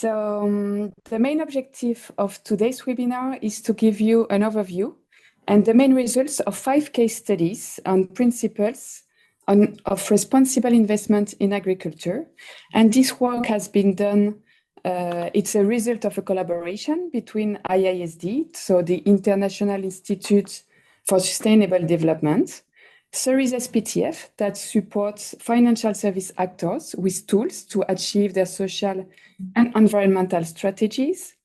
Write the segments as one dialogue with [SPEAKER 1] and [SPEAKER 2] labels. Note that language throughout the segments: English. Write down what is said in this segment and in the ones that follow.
[SPEAKER 1] The main objective of today's webinar is to give you an overview and the main results of 5 case studies on principles of responsible investment in agriculture. And this work has been done, it's a result of a collaboration between IISD, so the International Institute for Sustainable Development, Ceres SPTF, that supports financial service actors with tools to achieve their social and environmental strategies,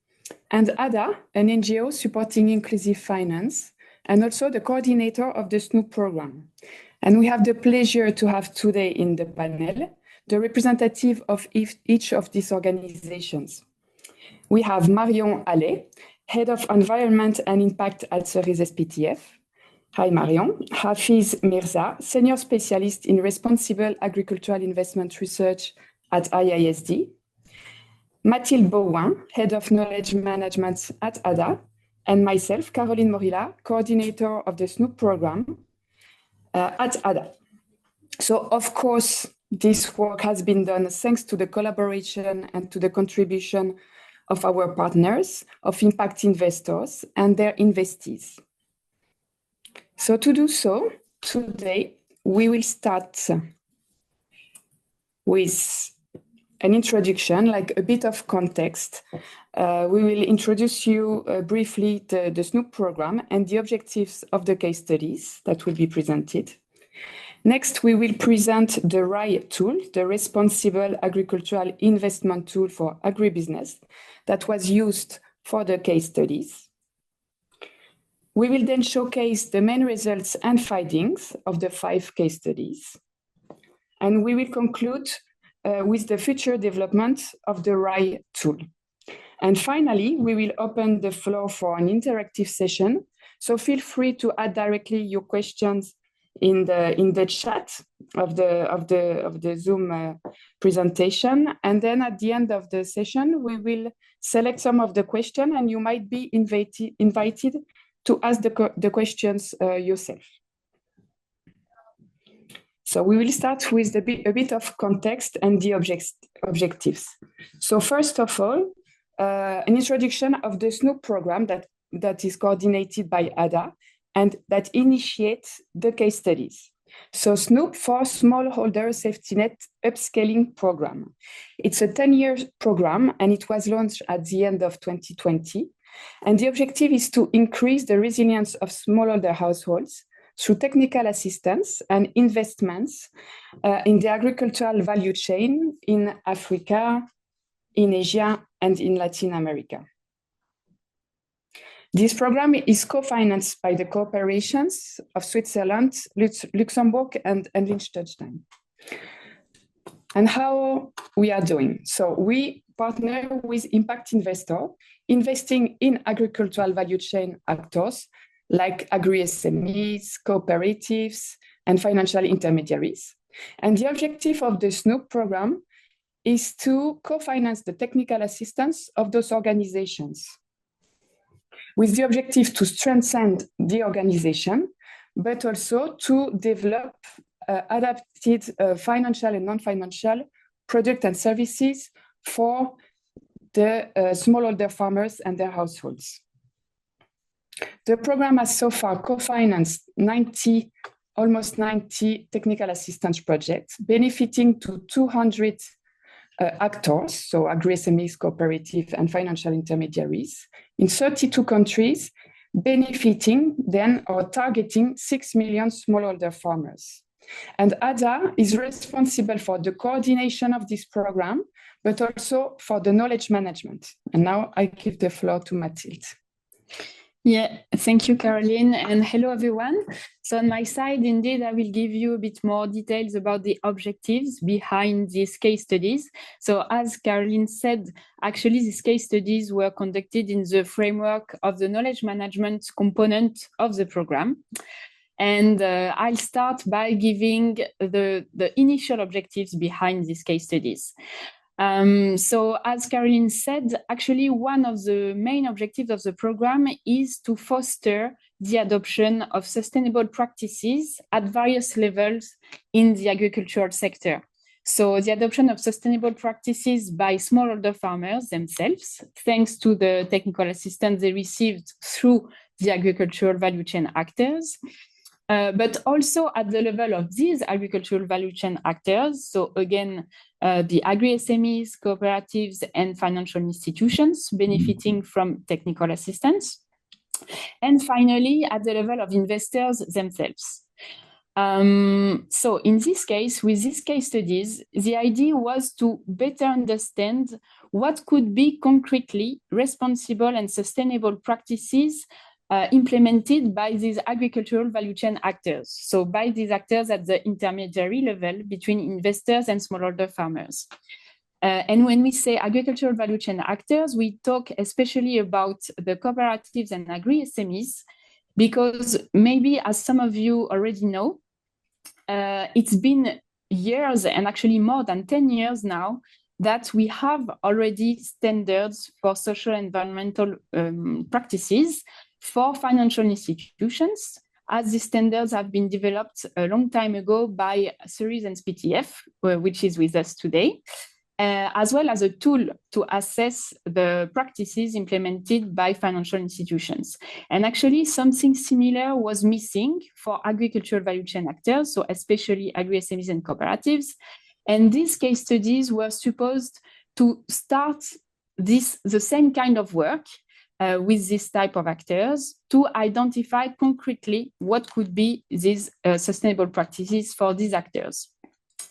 [SPEAKER 1] and ADA, an NGO supporting inclusive finance, and also the coordinator of the SNUP program. And we have the pleasure to have today in the panel the representative of each of these organizations. We have Marion Allais, Head of Environment and Impact at Ceres SPTF. Hi, Marion. Hafiz Mirza, Senior Specialist in Responsible Agricultural Investment Research at IISD. Mathilde Beauwin, Head of Knowledge Management at ADA. And myself, Caroline Morilla, Coordinator of the SNUP program at ADA. So, of course, this work has been done thanks to the collaboration and to the contribution of our partners, of impact investors and their investees. So to do so, today we will start with an introduction, like a bit of context. We will introduce you briefly the SNUP program and the objectives of the case studies that will be presented. Next, we will present the RAI tool, the Responsible Agricultural Investment Tool for Agribusiness, that was used for the case studies. We will then showcase the main results and findings of the 5 case studies. And we will conclude with the future development of the RAI tool. And finally, we will open the floor for an interactive session. So feel free to add directly your questions in the chat of the Zoom presentation. And then at the end of the session, we will select some of the questions and you might be invited to ask the questions yourself. So we will start with a bit of context and the objectives. So first of all, an introduction of the SNUP program that is coordinated by ADA and that initiates the case studies. So SNUP for Smallholder Safety Net Upscaling Program. It's a 10-year program and it was launched at the end of 2020. And the objective is to increase the resilience of smallholder households through technical assistance and investments in the agricultural value chain in Africa, in Asia, and in Latin America. This program is co-financed by the cooperations of Switzerland, Luxembourg, and Liechtenstein. And how we are doing. So we partner with impact investors investing in agricultural value chain actors like agri-SMEs, cooperatives, and financial intermediaries. And the objective of the SNUP program is to co-finance the technical assistance of those organizations with the objective to strengthen the organization, but also to develop adapted financial and non-financial products and services for the smallholder farmers and their households. The program has so far co-financed almost 90 technical assistance projects, benefiting to 200 actors, so agri-SMEs, cooperative, and financial intermediaries, in 32 countries, benefiting then or targeting 6 million smallholder farmers. And ADA is responsible for the coordination of this program, but also for the knowledge management. And now I give the floor to Mathilde.
[SPEAKER 2] Yeah, thank you, Caroline, and hello, everyone. So on my side, indeed, I will give you a bit more details about the objectives behind these case studies. So as Caroline said, actually, these case studies were conducted in the framework of the knowledge management component of the program. And I'll start by giving the initial objectives behind these case studies. So as Caroline said, actually one of the main objectives of the program is to foster the adoption of sustainable practices at various levels in the agricultural sector. So the adoption of sustainable practices by smallholder farmers themselves, thanks to the technical assistance they received through the agricultural value chain actors, but also at the level of these agricultural value chain actors. So again, the agri-SMEs, cooperatives, and financial institutions benefiting from technical assistance. And finally, at the level of investors themselves. So in this case, with these case studies, the idea was to better understand what could be concretely responsible and sustainable practices implemented by these agricultural value chain actors. So by these actors at the intermediary level between investors and smallholder farmers. And when we say agricultural value chain actors, we talk especially about the cooperatives and agri-SMEs, because maybe, as some of you already know, it's been years, and actually more than 10 years now, that we have already standards for social and environmental practices for financial institutions, as these standards have been developed a long time ago by Ceres and SPTF, which is with us today, as well as a tool to assess the practices implemented by financial institutions. And actually, something similar was missing for agricultural value chain actors, so especially agri-SMEs and cooperatives. And these case studies were supposed to start the same kind of work with this type of actors to identify concretely what could be these sustainable practices for these actors.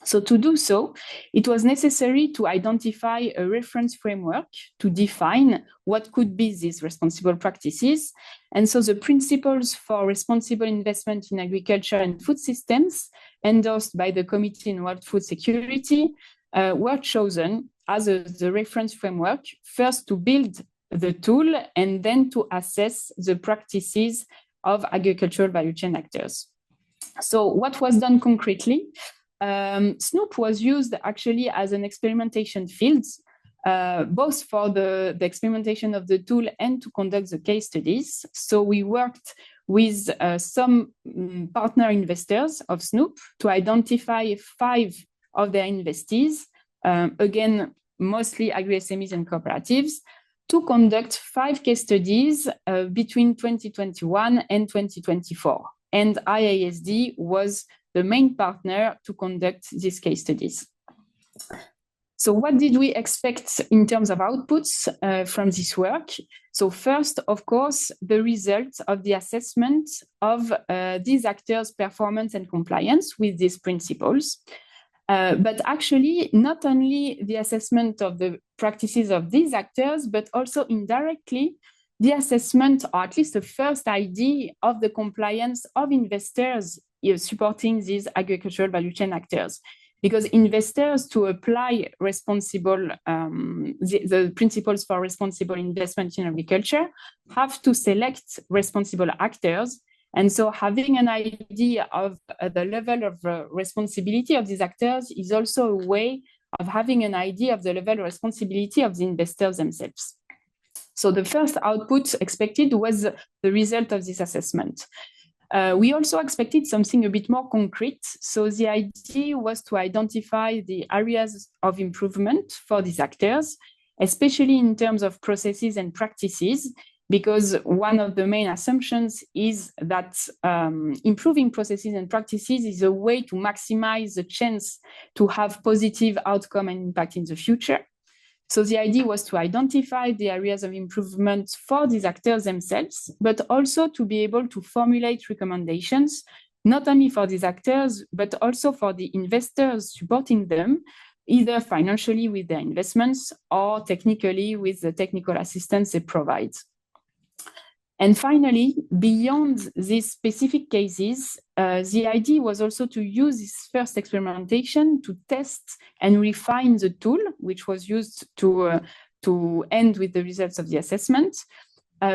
[SPEAKER 2] So to do so, it was necessary to identify a reference framework to define what could be these responsible practices. And so the principles for responsible investment in agriculture and food systems, endorsed by the Committee on World Food Security, were chosen as the reference framework, first to build the tool and then to assess the practices of agricultural value chain actors. So what was done concretely? SNUP was used actually as an experimentation field, both for the experimentation of the tool and to conduct the case studies. So we worked with some partner investors of SNUP to identify 5 of their investees, again, mostly agri-SMEs and cooperatives, to conduct 5 case studies between 2021 and 2024. And IISD was the main partner to conduct these case studies. So what did we expect in terms of outputs from this work? So first, of course, the results of the assessment of these actors' performance and compliance with these principles. But actually, not only the assessment of the practices of these actors, but also indirectly, the assessment, or at least the first idea of the compliance of investors supporting these agricultural value chain actors. Because investors, to apply responsible, the principles for responsible investment in agriculture, have to select responsible actors. And so having an idea of the level of responsibility of these actors is also a way of having an idea of the level of responsibility of the investors themselves. So the first output expected was the result of this assessment. We also expected something a bit more concrete. So the idea was to identify the areas of improvement for these actors, especially in terms of processes and practices, because one of the main assumptions is that improving processes and practices is a way to maximize the chance to have positive outcome and impact in the future. So the idea was to identify the areas of improvement for these actors themselves, but also to be able to formulate recommendations, not only for these actors, but also for the investors supporting them, either financially with their investments or technically with the technical assistance they provide. And finally, beyond these specific cases, the idea was also to use this first experimentation to test and refine the tool, which was used to end with the results of the assessment,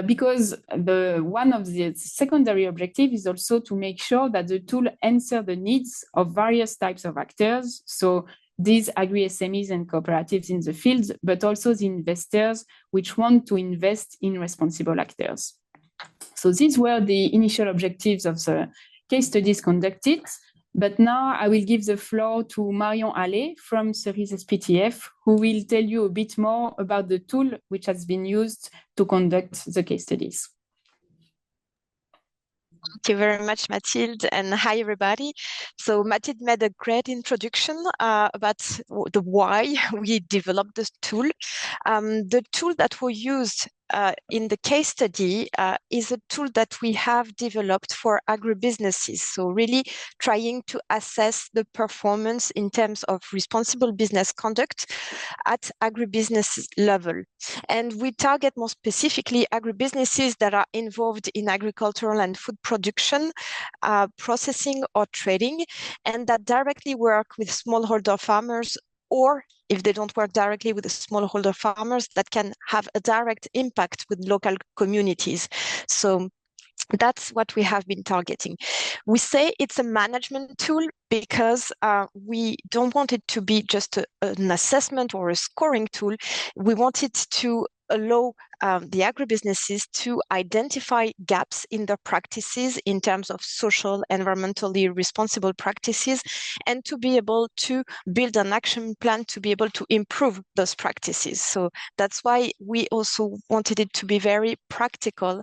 [SPEAKER 2] because one of the secondary objectives is also to make sure that the tool answers the needs of various types of actors. So these agri-SMEs and cooperatives in the field, but also the investors which want to invest in responsible actors. So these were the initial objectives of the case studies conducted. But now I will give the floor to Marion Allais from Cerise SPTF, who will tell you a bit more about the tool which has been used to conduct the case studies.
[SPEAKER 3] Thank you very much, Mathilde, and hi, everybody. So Mathilde made a great introduction about the why we developed this tool. The tool that we used in the case study is a tool that we have developed for agribusinesses. So really trying to assess the performance in terms of responsible business conduct at agribusiness level. And we target more specifically agribusinesses that are involved in agricultural and food production, processing or trading, and that directly work with smallholder farmers, or if they don't work directly with the smallholder farmers, that can have a direct impact with local communities. So that's what we have been targeting. We say it's a management tool because we don't want it to be just an assessment or a scoring tool. We want it to allow the agribusinesses to identify gaps in their practices in terms of social, environmentally responsible practices, and to be able to build an action plan to be able to improve those practices. So that's why we also wanted it to be very practical,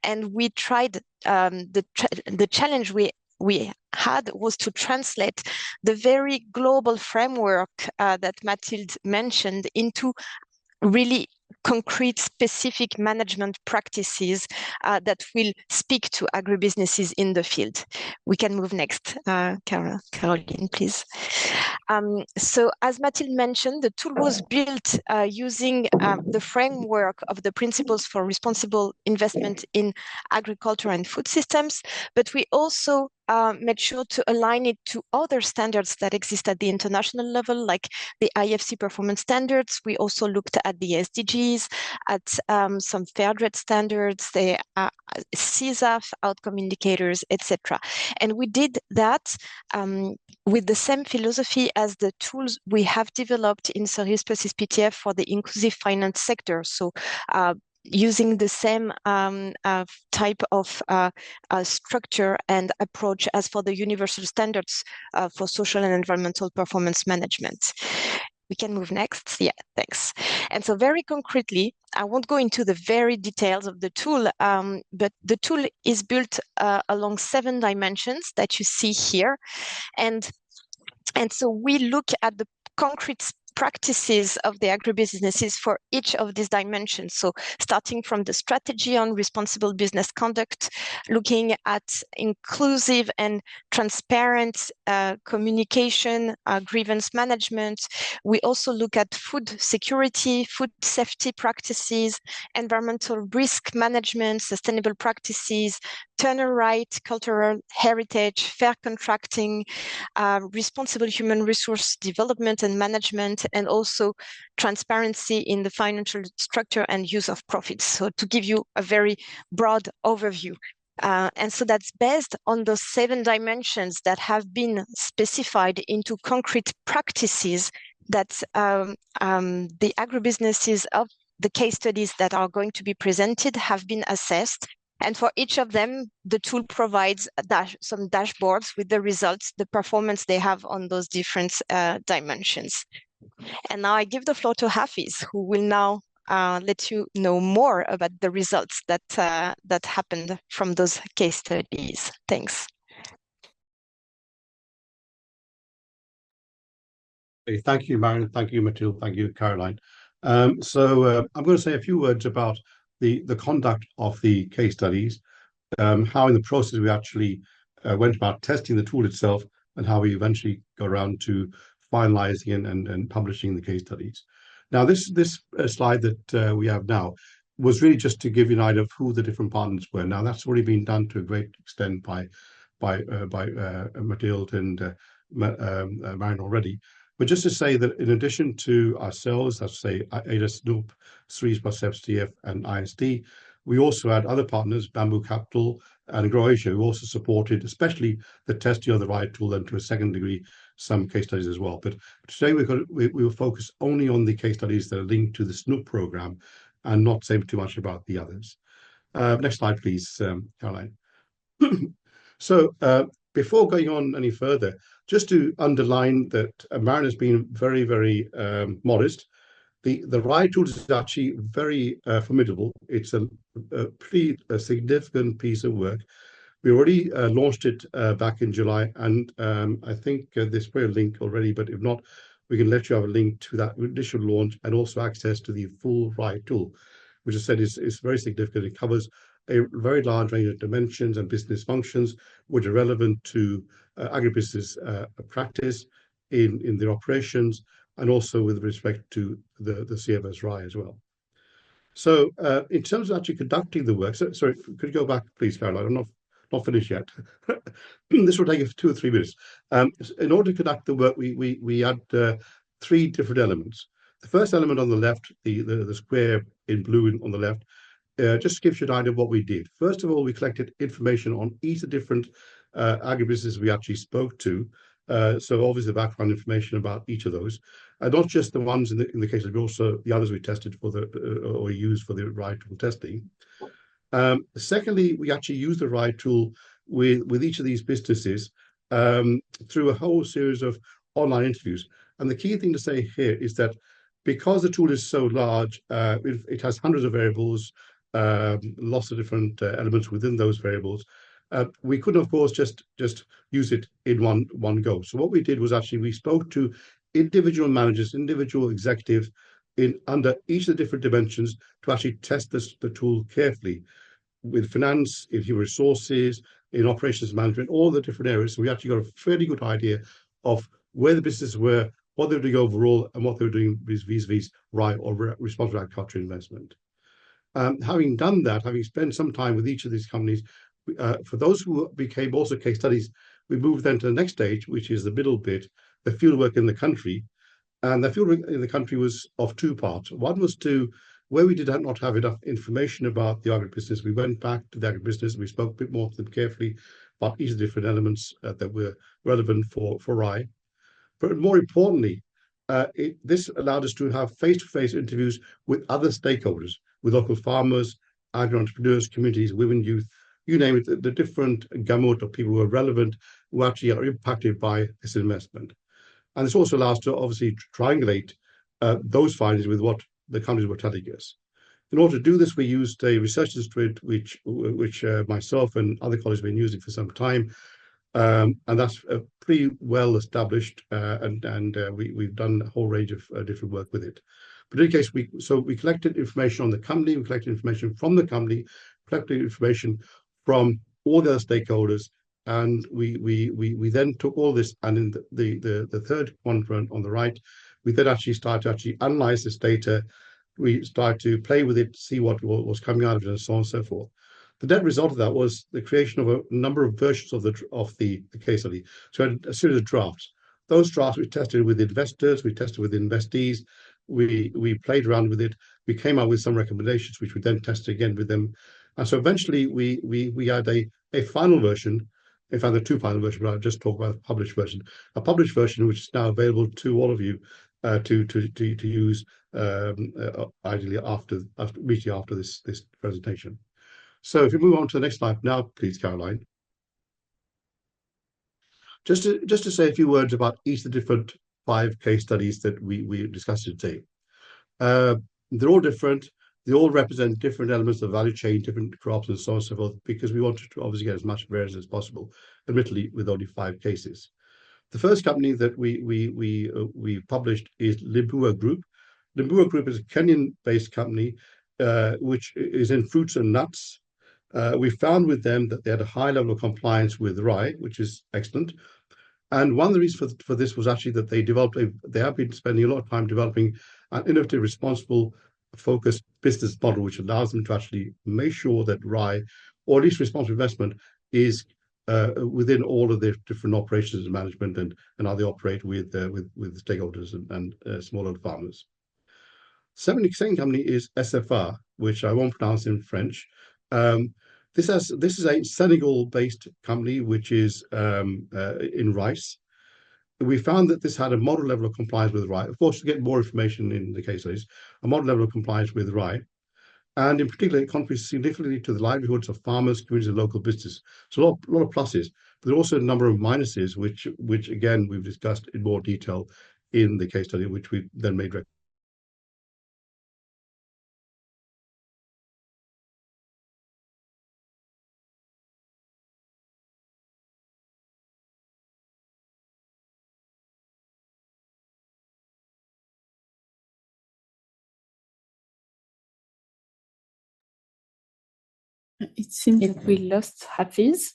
[SPEAKER 3] and we tried the challenge we had was to translate the very global framework that Mathilde mentioned into really concrete, specific management practices that will speak to agribusinesses in the field. We can move next, Caroline, please. So as Mathilde mentioned, the tool was built using the framework of the principles for responsible investment in agriculture and food systems, but we also made sure to align it to other standards that exist at the international level, like the IFC performance standards. We also looked at the SDGs, at some fair trade standards, the CSAF outcome indicators, etc. And we did that with the same philosophy as the tools we have developed in Cerise SPTF for the inclusive finance sector. So using the same type of structure and approach as for the universal standards for social and environmental performance management. We can move next. Yeah, thanks. And so very concretely, I won't go into the very details of the tool, but the tool is built along 7 dimensions that you see here. And so we look at the concrete practices of the agribusinesses for each of these dimensions. So starting from the strategy on responsible business conduct, looking at inclusive and transparent communication, grievance management. We also look at food security, food safety practices, environmental risk management, sustainable practices, turner right, cultural heritage, fair contracting, responsible human resource development and management, and also transparency in the financial structure and use of profits. So to give you a very broad overview. And so that's based on those 7 dimensions that have been specified into concrete practices that the agribusinesses of the case studies that are going to be presented have been assessed. And for each of them, the tool provides some dashboards with the results, the performance they have on those different dimensions. And now I give the floor to Hafiz, who will now let you know more about the results that happened from those case studies. Thanks.
[SPEAKER 4] Thank you, Marion. Thank you, Mathilde. Thank you, Caroline. So I'm going to say a few words about the conduct of the case studies, how in the process we actually went about testing the tool itself, and how we eventually got around to finalizing and publishing the case studies. Now, this slide that we have now was really just to give you an idea of who the different partners were. Now, that's already been done to a great extent by Mathilde and Marion already. But just to say that in addition to ourselves, let's say SSNUP, Cerise SPTF, and ISD, we also had other partners, Bamboo Capital and Croatia, who also supported, especially the testing of the RAI tool, and to a second degree, some case studies as well. But today we will focus only on the case studies that are linked to the SNUP program and not say too much about the others. Next slide, please, Caroline. So before going on any further, just to underline that Maren has been very, very modest. The RAI tool is actually very formidable. It's a pretty significant piece of work. We already launched it back in July, and I think there's probably a link already, but if not, we can let you have a link to that initial launch and also access to the full RAI tool, which I said is very significant. It covers a very large range of dimensions and business functions which are relevant to agribusiness practice in their operations, and also with respect to the CFS-RAI as well. So in terms of actually conducting the work, sorry, could you go back, please, Caroline? I'm not finished yet. This will take us 2 or 3 minutes. In order to conduct the work, we had 3 different elements. The first element on the left, the square in blue on the left, just gives you an idea of what we did. First of all, we collected information on each of the different agribusinesses we actually spoke to. So obviously the background information about each of those, and not just the ones in the case of, but also the others we tested for or used for the RAI tool testing. Secondly, we actually used the RAI tool with each of these businesses through a whole series of online interviews. And the key thing to say here is that because the tool is so large, it has hundreds of variables, lots of different elements within those variables. We couldn't, of course, just use it in one go. So what we did was actually we spoke to individual managers, individual executives under each of the different dimensions to actually test the tool carefully with finance, in human resources, in operations management, all the different areas. So we actually got a fairly good idea of where the businesses were, what they were doing overall, and what they were doing vis-a-vis RAI or responsible agriculture investment. Having done that, having spent some time with each of these companies, for those who became also case studies, we moved then to the next stage, which is the middle bit, the fieldwork in the country. And the fieldwork in the country was of 2 parts. One was to where we did not have enough information about the agribusiness, we went back to the agribusiness, we spoke a bit more to them carefully about each of the different elements that were relevant for RAI. But more importantly, this allowed us to have face-to-face interviews with other stakeholders, with local farmers, agri-entrepreneurs, communities, women, youth, you name it, the different gamut of people who are relevant, who actually are impacted by this investment. And this also allows us to obviously triangulate those findings with what the companies were telling us. In order to do this, we used a research instrument which myself and other colleagues have been using for some time, and that's pretty well established, and we've done a whole range of different work with it. But in any case, we collected information on the company, we collected information from the company, collected information from all the other stakeholders, and we then took all this, and in the third quadrant on the right, we then actually started to analyze this data. We started to play with it, see what was coming out of it, and so on and so forth. The net result of that was the creation of a number of versions of the case study. So we had a series of drafts. Those drafts we tested with investors, we tested with investees, we played around with it. We came out with some recommendations, which we then tested again with them. And so eventually we had a final version. In fact, there are 2 final versions, but I'll just talk about the published version. A published version, which is now available to all of you to use ideally immediately after this presentation. So if we move on to the next slide now, please, Caroline. Just to say a few words about each of the different 5 case studies that we discussed today. They're all different. They all represent different elements of the value chain, different crops, and so on and so forth, because we wanted to obviously get as much variance as possible, admittedly with only 5 cases. The first company that we published is Limbua Group. Limbua Group is a Kenyan-based company which is in fruits and nuts. We found with them that they had a high level of compliance with RAI, which is excellent. And one of the reasons for this was actually that they have been spending a lot of time developing an innovative, responsible, focused business model, which allows them to actually make sure that RAI, or at least responsible investment, is within all of their different operations and management and how they operate with stakeholders and smallholder farmers. Second company is SFR, which I won't pronounce in French. This is a Senegal-based company which is in rice. We found that this had a moderate level of compliance with RAI. Of course, to get more information in the case studies, a moderate level of compliance with RAI. And in particular, it contributes significantly to the livelihoods of farmers, communities, and local business. So a lot of pluses. There are also a number of minuses, which again we've discussed in more detail in the case study, which we then made.
[SPEAKER 2] It seems that we lost Hafiz.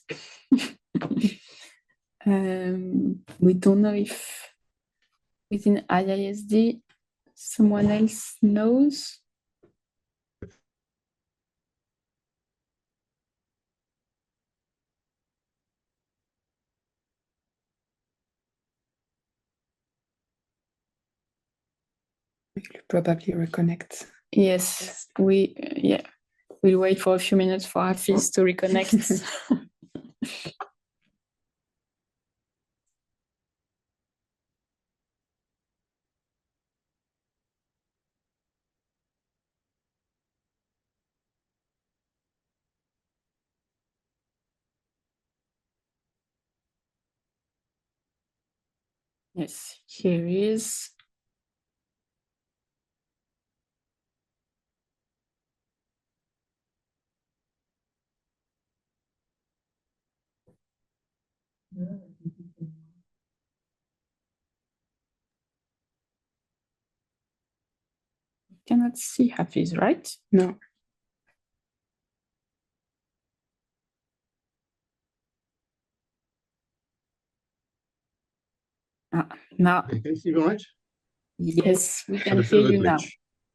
[SPEAKER 2] We don't know if within IISD someone else knows.
[SPEAKER 1] We'll probably reconnect.
[SPEAKER 2] Yes, we'll wait for a few minutes for Hafiz to reconnect. Yes, here he is. Cannot see Hafiz, right?
[SPEAKER 1] No.
[SPEAKER 2] Now,
[SPEAKER 4] Can you see me all right?
[SPEAKER 2] yes, we can
[SPEAKER 4] Had a bit
[SPEAKER 2] hear
[SPEAKER 4] of a
[SPEAKER 2] you now.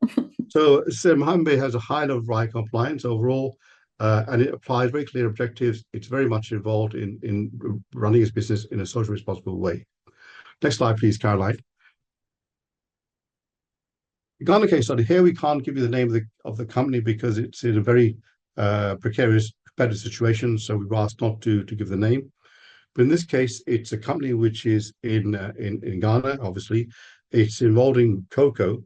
[SPEAKER 4] glitch. So Mohammed has a high level of RAI compliance overall, and it applies very clear objectives. It's very much involved in running his business in a socially responsible way. Next slide, please, Caroline. Ghana case study. Here we can't give you the name of the company because it's in a very precarious competitive situation, so we've asked not to give the name. But in this case, it's a company which is in Ghana, obviously. It's involving cocoa.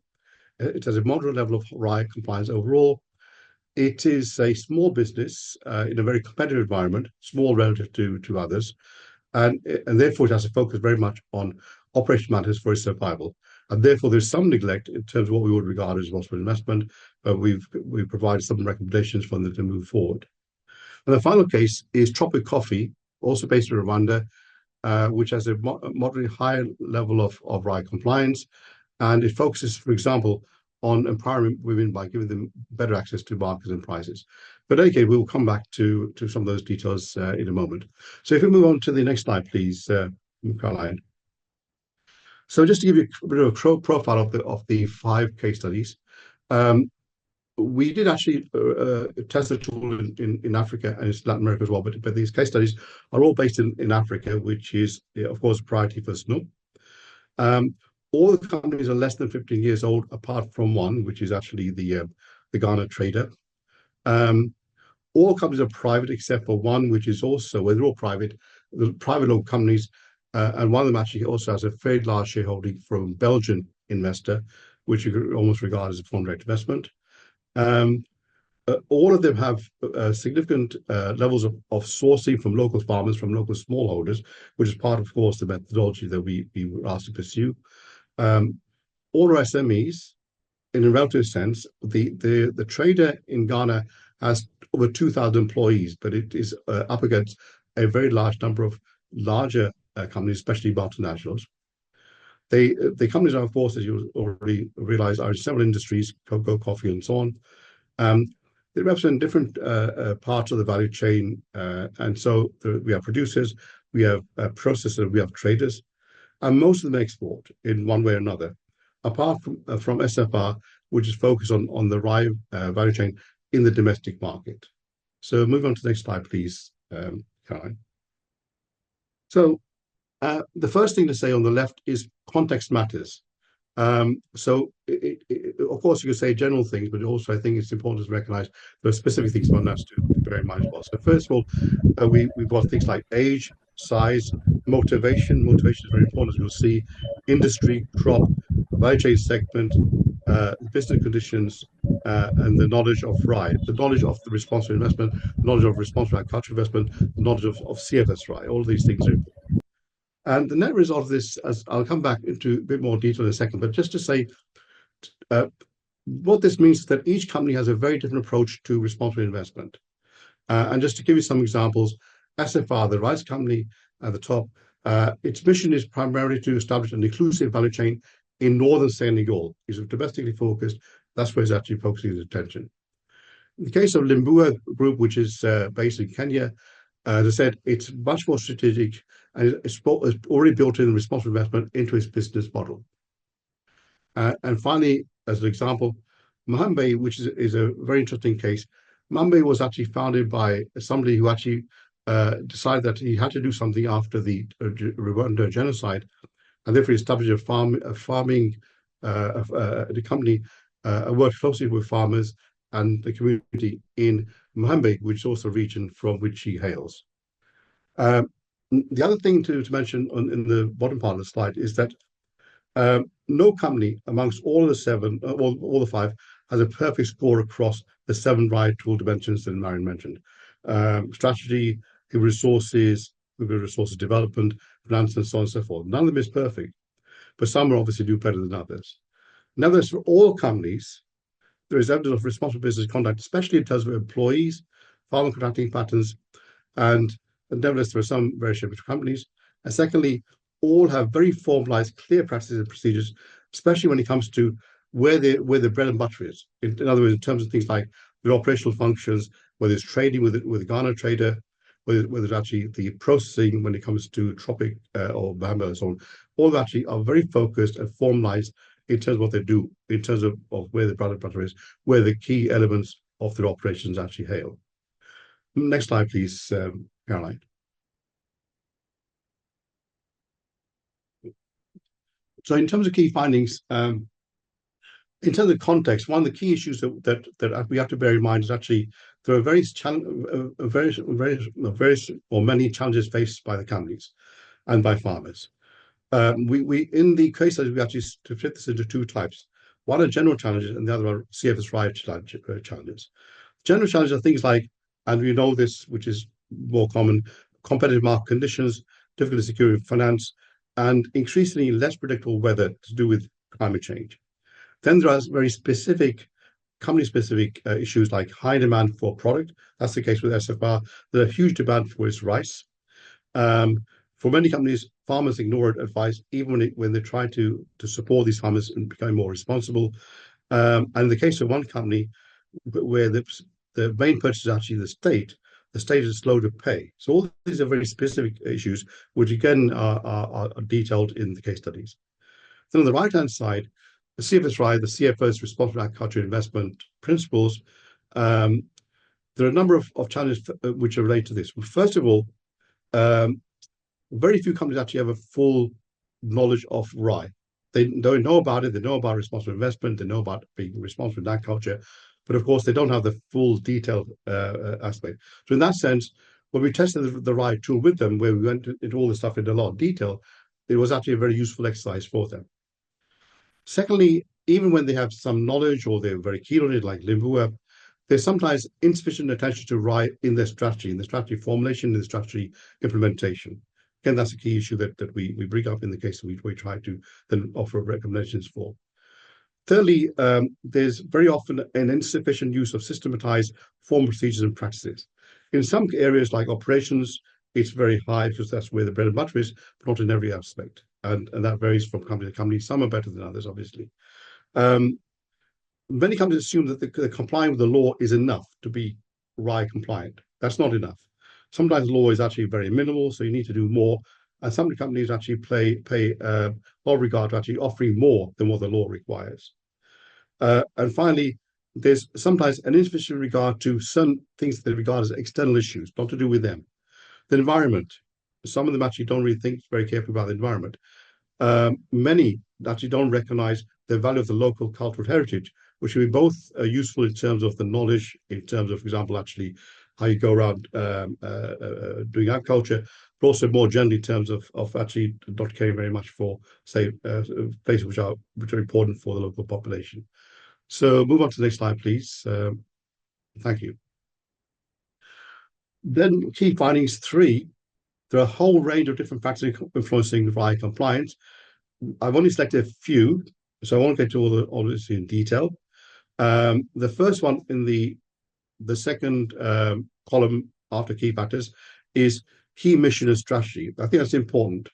[SPEAKER 4] It has a moderate level of RAI compliance overall. It is a small business in a very competitive environment, small relative to others, and therefore it has to focus very much on operational matters for its survival. And therefore there's some neglect in terms of what we would regard as responsible investment, but we've provided some recommendations for them to move forward. And the final case is Tropic Coffee, also based in Rwanda, which has a moderately higher level of RAI compliance. And it focuses, for example, on empowering women by giving them better access to markets and prices. But okay, we'll come back to some of those details in a moment. So if we move on to the next slide, please, Caroline. So just to give you a bit of a profile of the 5 case studies, we did actually test the tool in Africa and in Latin America as well, but these case studies are all based in Africa, which is, of course, a priority for SNUP. All the companies are less than 15 years old, apart from one, which is actually the Ghana trader. All companies are private except for one, which is also, well, they're all private, the private owned companies, and one of them actually also has a very large shareholding from Belgian investor, which you could almost regard as a foreign direct investment. All of them have significant levels of sourcing from local farmers, from local smallholders, which is part of course, the methodology that we were asked to pursue. All are SMEs in a relative sense. The trader in Ghana has over 2,000 employees, but it is up against a very large number of larger companies, especially multinationals. The companies are, of course, as you already realize, are in several industries, cocoa, coffee, and so on. They represent different parts of the value chain. And so we have producers, we have processors, we have traders, and most of them export in one way or another, apart from SFR, which is focused on the RAI value chain in the domestic market. So move on to the next slide, please, Caroline. So the first thing to say on the left is context matters. So of course you can say general things, but also I think it's important to recognize there are specific things one has to bear in mind as well. So first of all, we've got things like age, size, motivation. Motivation is very important, as you'll see. Industry, crop, value chain segment, business conditions, and the knowledge of RAI, the knowledge of the responsible investment, the knowledge of responsible agricultural investment, the knowledge of CFS-RAI. All of these things are important. And the net result of this, as I'll come back into a bit more detail in a second, but just to say, what this means is that each company has a very different approach to responsible investment. And just to give you some examples, SFR, the rice company at the top, its mission is primarily to establish an inclusive value chain in northern Senegal. It's domestically focused. That's where it's actually focusing its attention. In the case of Limbua Group, which is based in Kenya, as I said, it's much more strategic and it's already built in responsible investment into its business model. And finally, as an example, Muhambe, which is a very interesting case. Muhambe was actually founded by somebody who actually decided that he had to do something after the Rwanda genocide, and therefore established a farming company, worked closely with farmers and the community in Muhambe, which is also a region from which he hails. The other thing to mention in the bottom part of the slide is that no company amongst all the seven, all the five, has a perfect score across the 7 RAI tool dimensions that Marion mentioned. Strategy, resource development, finance, and so on and so forth. None of them is perfect, but some obviously do better than others. Nevertheless, for all companies, there is evidence of responsible business conduct, especially in terms of employees, farmer contracting patterns, and nevertheless, there are some variation between companies. And secondly, all have very formalized, clear practices and procedures, especially when it comes to where the bread and butter is. In other words, in terms of things like the operational functions, whether it's trading with a Ghana trader, whether it's actually the processing when it comes to Tropic or Bamba and so on, all actually are very focused and formalized in terms of what they do, in terms of where the bread and butter is, where the key elements of their operations actually hail. Next slide, please, Caroline. So in terms of key findings, in terms of context, one of the key issues that we have to bear in mind is actually there are many challenges faced by the companies and by farmers. We in the case studies, we actually split this into 2 types. One are general challenges and the other are CFS-RAI challenges. General challenges are things like, and we know this, which is more common, competitive market conditions, difficult security of finance, and increasingly less predictable weather to do with climate change. Then there are very specific, company-specific issues like high demand for product. That's the case with SFR. There's a huge demand for its rice. For many companies, farmers ignore advice even when they try to support these farmers and become more responsible. And in the case of one company, where the main purchase is actually the state is slow to pay. So all these are very specific issues, which again are detailed in the case studies. Then on the right-hand side, the CFS-RAI, the CFO's Responsible Agriculture Investment Principles, there are a number of challenges which are related to this. Well, first of all, very few companies actually have a full knowledge of RAI. They don't know about it, they know about responsible investment, they know about being responsible in agriculture, but of course they don't have the full detailed aspect. So in that sense, when we tested the RAI tool with them, where we went into all the stuff in a lot of detail, it was actually a very useful exercise for them. Secondly, even when they have some knowledge or they're very keen on it, like Limbua, there's sometimes insufficient attention to RAI in the strategy formulation, in the strategy implementation. Again, that's a key issue that we bring up in the case that we try to then offer recommendations for. Thirdly, there's very often an insufficient use of systematized formal procedures and practices. In some areas like operations, it's very high because that's where the bread and butter is, but not in every aspect. And that varies from company to company. Some are better than others, obviously. Many companies assume that the complying with the law is enough to be RAI compliant. That's not enough. Sometimes law is actually very minimal, so you need to do more. And some companies actually pay a lot of regard to actually offering more than what the law requires. And finally, there's sometimes an insufficient regard to certain things that they regard as external issues, not to do with them. The environment. Some of them actually don't really think very carefully about the environment. Many actually don't recognize the value of the local cultural heritage, which will be both useful in terms of the knowledge, in terms of, for example, actually how you go around doing agriculture, but also more generally in terms of actually not caring very much for, say, places which are important for the local population. So move on to the next slide, please. Thank you. Then key findings 3, there are a whole range of different factors influencing RAI compliance. I've only selected a few, so I won't get to all this in detail. The first one in the second column after key factors is key mission and strategy. I think that's important.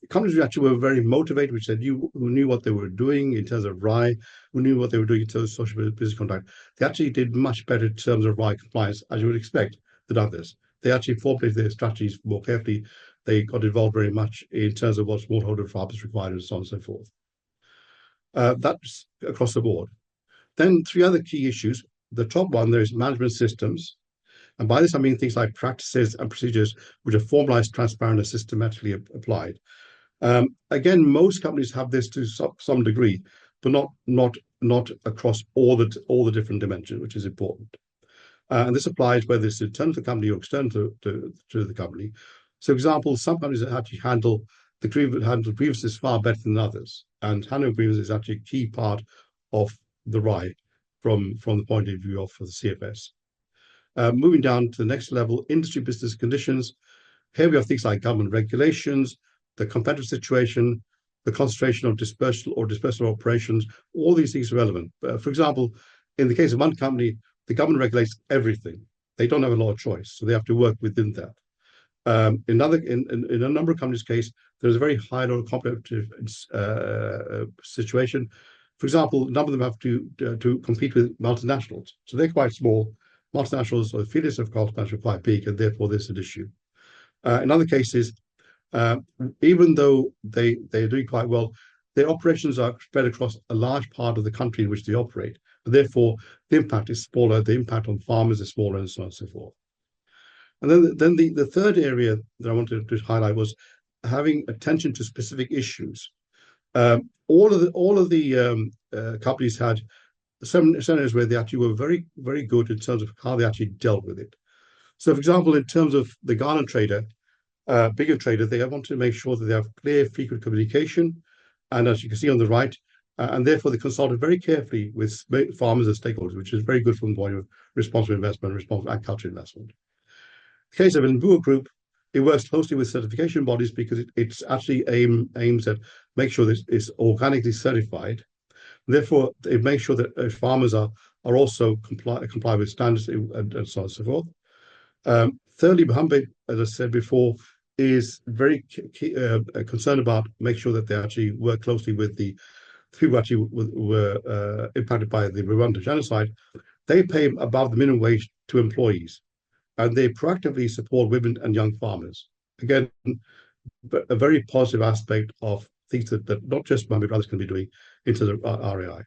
[SPEAKER 4] Companies who actually were very motivated, which said who knew what they were doing in terms of RAI, who knew what they were doing in terms of social business conduct, they actually did much better in terms of RAI compliance, as you would expect, than others. They actually formulated their strategies more carefully. They got involved very much in terms of what smallholder farmers required and so on and so forth. That's across the board. Then 3 other key issues. The top one, there is management systems. And by this, I mean things like practices and procedures which are formalized, transparent, and systematically applied. Again, most companies have this to some degree, but not across all the different dimensions, which is important. And this applies whether it's internal to the company or external to the company. So, for example, some companies actually handle grievances far better than others, and handling grievances is actually a key part of the RAI from the point of view of the CFS. Moving down to the next level, industry business conditions. Here we have things like government regulations, the competitive situation, the concentration of dispersal operations. All these things are relevant. For example, in the case of one company, the government regulates everything. They don't have a lot of choice, so they have to work within that. In a number of companies' case, there's a very high level of competitive situation. For example, a number of them have to compete with multinationals, so they're quite small. Multinationals or affiliates of multinationals are quite big, and therefore there's an issue. In other cases, even though they're doing quite well, their operations are spread across a large part of the country in which they operate. And therefore, the impact is smaller. The impact on farmers is smaller, and so on and so forth. And then the third area that I wanted to highlight was having attention to specific issues. All of the companies had some areas where they actually were very, very good in terms of how they actually dealt with it. So, for example, in terms of the Ghana trader, bigger trader, they want to make sure that they have clear, frequent communication, and as you can see on the right, and therefore they consulted very carefully with farmers and stakeholders, which is very good from the point of responsible investment, responsible agriculture investment. In the case of Mbua Group, it works closely with certification bodies because it's actually aims at make sure that it's organically certified. Therefore, it makes sure that farmers are also comply with standards and so on and so forth. Thirdly, Mohammed, as I said before, is very concerned about make sure that they actually work closely with the people who actually were impacted by the Rwanda genocide. They pay above the minimum wage to employees, and they proactively support women and young farmers. Again, a very positive aspect of things that not just Mohammed Brothers can be doing in terms of RAI.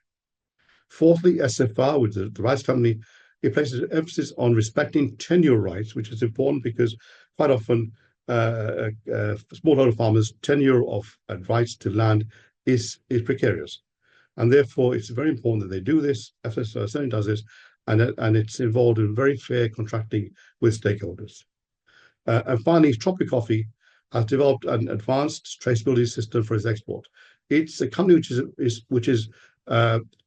[SPEAKER 4] Fourthly, SFR, with the rice company, it places an emphasis on respecting tenure rights, which is important because quite often smallholder farmers' tenure of rights to land is precarious. And therefore, it's very important that they do this. SFR certainly does this, and it's involved in very fair contracting with stakeholders. And finally, Tropic Coffee has developed an advanced traceability system for its export. It's a company which is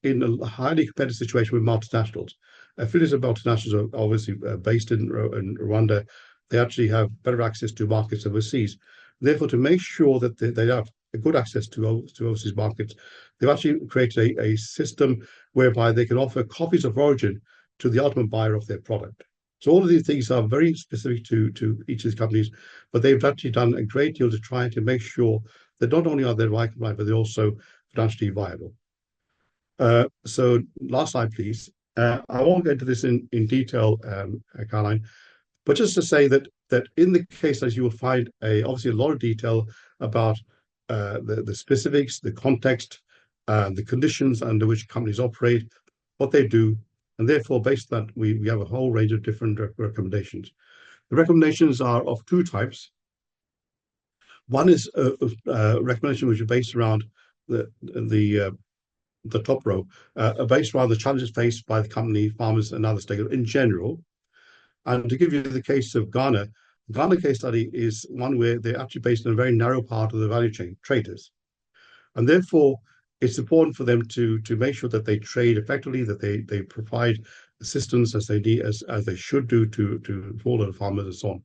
[SPEAKER 4] in a highly competitive situation with multinationals. Affiliates of multinationals are obviously based in Rwanda. They actually have better access to markets overseas. Therefore, to make sure that they have a good access to overseas markets, they've actually created a system whereby they can offer copies of origin to the ultimate buyer of their product. So all of these things are very specific to each of these companies, but they've actually done a great deal to try to make sure that not only are they right compliant, but they're also financially viable. So last slide, please. I won't get into this in detail, Caroline, but just to say that in the case studies, you will find obviously a lot of detail about the specifics, the context, the conditions under which companies operate, what they do, and therefore, based on that, we have a whole range of different recommendations. The recommendations are of 2 types. One is a recommendation which is based around the top row, based around the challenges faced by the company, farmers, and other stakeholders in general. And to give you the case of Ghana, the Ghana case study is one where they're actually based on a very narrow part of the value chain, traders. And therefore, it's important for them to make sure that they trade effectively, that they provide assistance as they need, as they should do to smaller farmers and so on.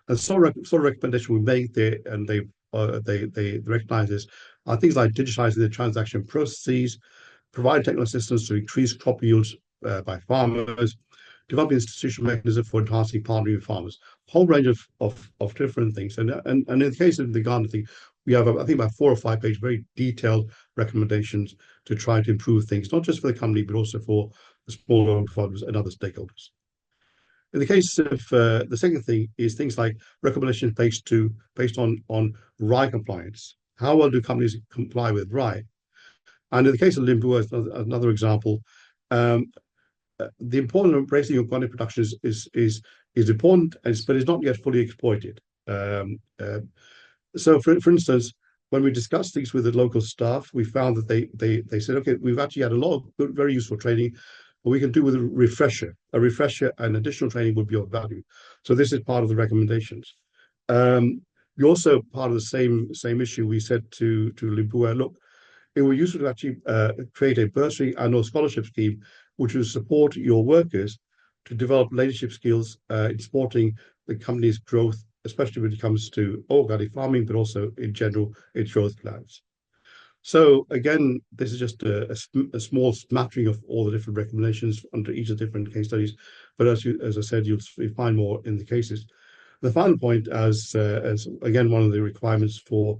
[SPEAKER 4] And sort of recommendation we make there, and they recognize this, are things like digitizing the transaction processes, provide technical assistance to increase crop yields by farmers, developing institutional mechanism for enhancing partnering with farmers. A whole range of different things. And in the case of the Ghana thing, we have, I think, about 4 or 5 page, very detailed recommendations to try to improve things, not just for the company, but also for the smaller farmers and other stakeholders. In the case of the second thing is things like recommendations based on RAI compliance. How well do companies comply with RAI? And in the case of Limbua, another example, the importance of embracing organic production is important, but it's not yet fully exploited. So, for instance, when we discussed things with the local staff, we found that they said, okay, we've actually had a lot of good, very useful training, but we can do with a refresher. A refresher and additional training would be of value. So this is part of the recommendations. We also, part of the same issue, we said to Limbua, look, it would be useful to actually create a bursary and/or scholarship scheme which will support your workers to develop leadership skills in supporting the company's growth, especially when it comes to organic farming, but also in general its growth plans. So again, this is just a small smattering of all the different recommendations under each of the different case studies. But as I said, you'll find more in the cases. The final point, as again, one of the requirements for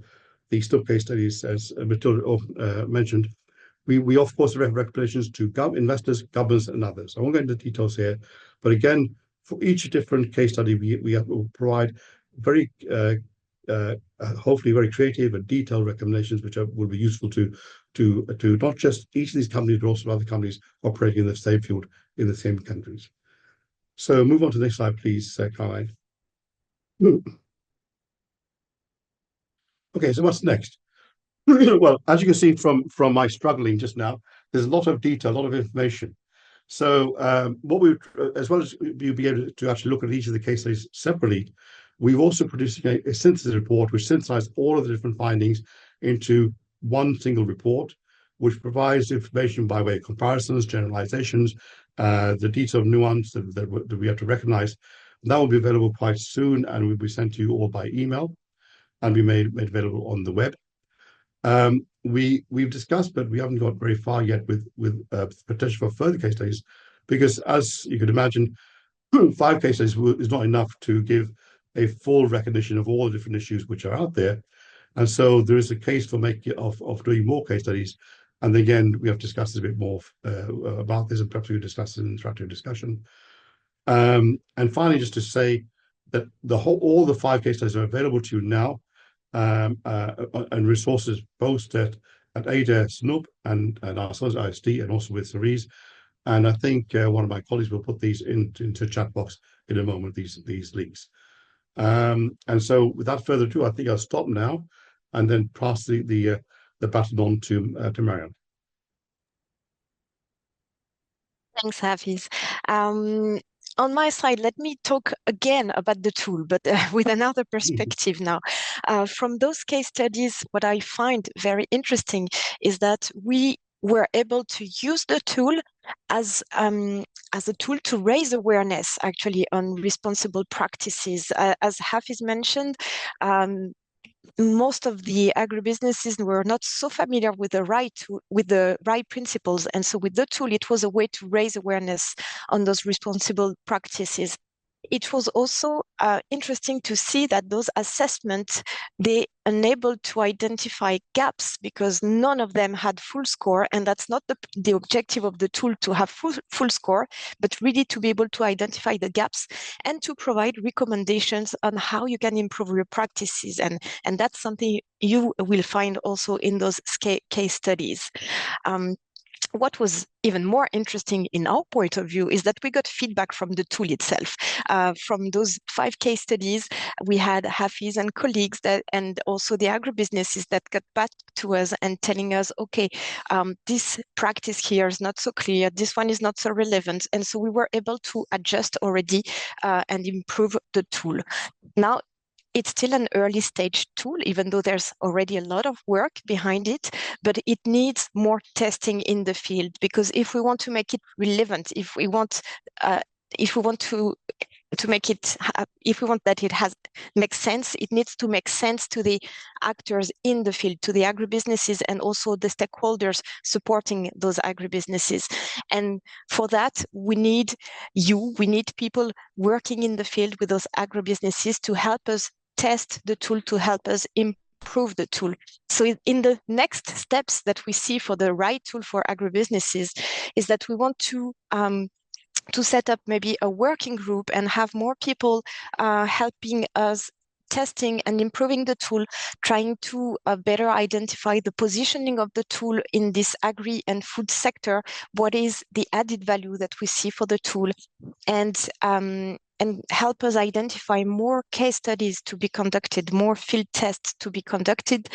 [SPEAKER 4] the SNUP case studies, as Matilda mentioned, we of course have recommendations to investors, governments, and others. I won't go into details here, but again, for each different case study, we will provide very hopefully very creative and detailed recommendations, which will be useful to not just each of these companies, but also other companies operating in the same field in the same countries. So move on to the next slide, please, Caroline. Okay, so what's next? Well, as you can see from my struggling just now, there's a lot of detail, a lot of information. So what we, as well as you'll be able to actually look at each of the case studies separately, we've also produced a synthesis report which synthesizes all of the different findings into one single report, which provides information by way of comparisons, generalizations, the detailed nuance that we have to recognize. That will be available quite soon and will be sent to you all by email and be made available on the web. We've discussed, but we haven't got very far yet with potential for further case studies, because as you can imagine, 5 case studies is not enough to give a full recognition of all the different issues which are out there. And so there is a case for doing more case studies. And again, we have discussed a bit more about this, and perhaps we'll discuss it in interactive discussion. And finally, just to say that all the 5 case studies are available to you now, and resources both at Ada, SNUP, and ourselves, ISD, and also with Cerise. And I think one of my colleagues will put these into chat box in a moment, these links. And so without further ado, I think I'll stop now and then pass the baton on to Marianne.
[SPEAKER 3] Thanks, Hafiz. On my side, let me talk again about the tool, but with another perspective now. From those case studies, what I find very interesting is that we were able to use the tool as a tool to raise awareness, actually, on responsible practices. As Hafiz mentioned, most of the agribusinesses were not so familiar with the RAI principles, and so with the tool, it was a way to raise awareness on those responsible practices. It was also interesting to see that those assessments, they enabled to identify gaps, because none of them had full score, and that's not the objective of the tool to have full score, but really to be able to identify the gaps and to provide recommendations on how you can improve your practices. And that's something you will find also in those case studies. What was even more interesting in our point of view is that we got feedback from the tool itself. From those 5 case studies, we had Hafiz and colleagues and also the agribusinesses that got back to us and telling us, okay, this practice here is not so clear, this one is not so relevant. And so we were able to adjust already and improve the tool. Now, it's still an early stage tool, even though there's already a lot of work behind it, but it needs more testing in the field, because if we want to make it relevant, if we want to make it, if we want that it makes sense, it needs to make sense to the actors in the field, to the agribusinesses, and also the stakeholders supporting those agribusinesses. And for that, we need people working in the field with those agribusinesses to help us test the tool, to help us improve the tool. So in the next steps that we see for the RAI tool for agribusinesses is that we want to set up maybe a working group and have more people helping us testing and improving the tool, trying to better identify the positioning of the tool in this agri and food sector, what is the added value that we see for the tool, and help us identify more case studies to be conducted, more field tests to be conducted.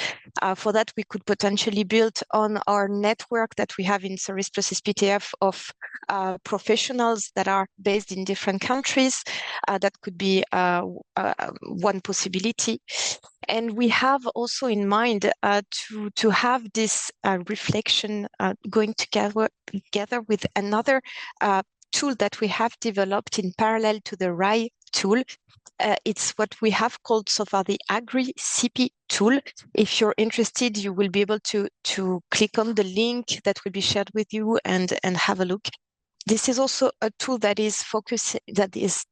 [SPEAKER 3] For that, we could potentially build on our network that we have in Ceres plus SPTF of professionals that are based in different countries. That could be one possibility. And we have also in mind to have this reflection going together with another tool that we have developed in parallel to the RAI tool. It's what we have called so far the Agri-CP tool. If you're interested, you will be able to click on the link that will be shared with you and have a look. This is also a tool that is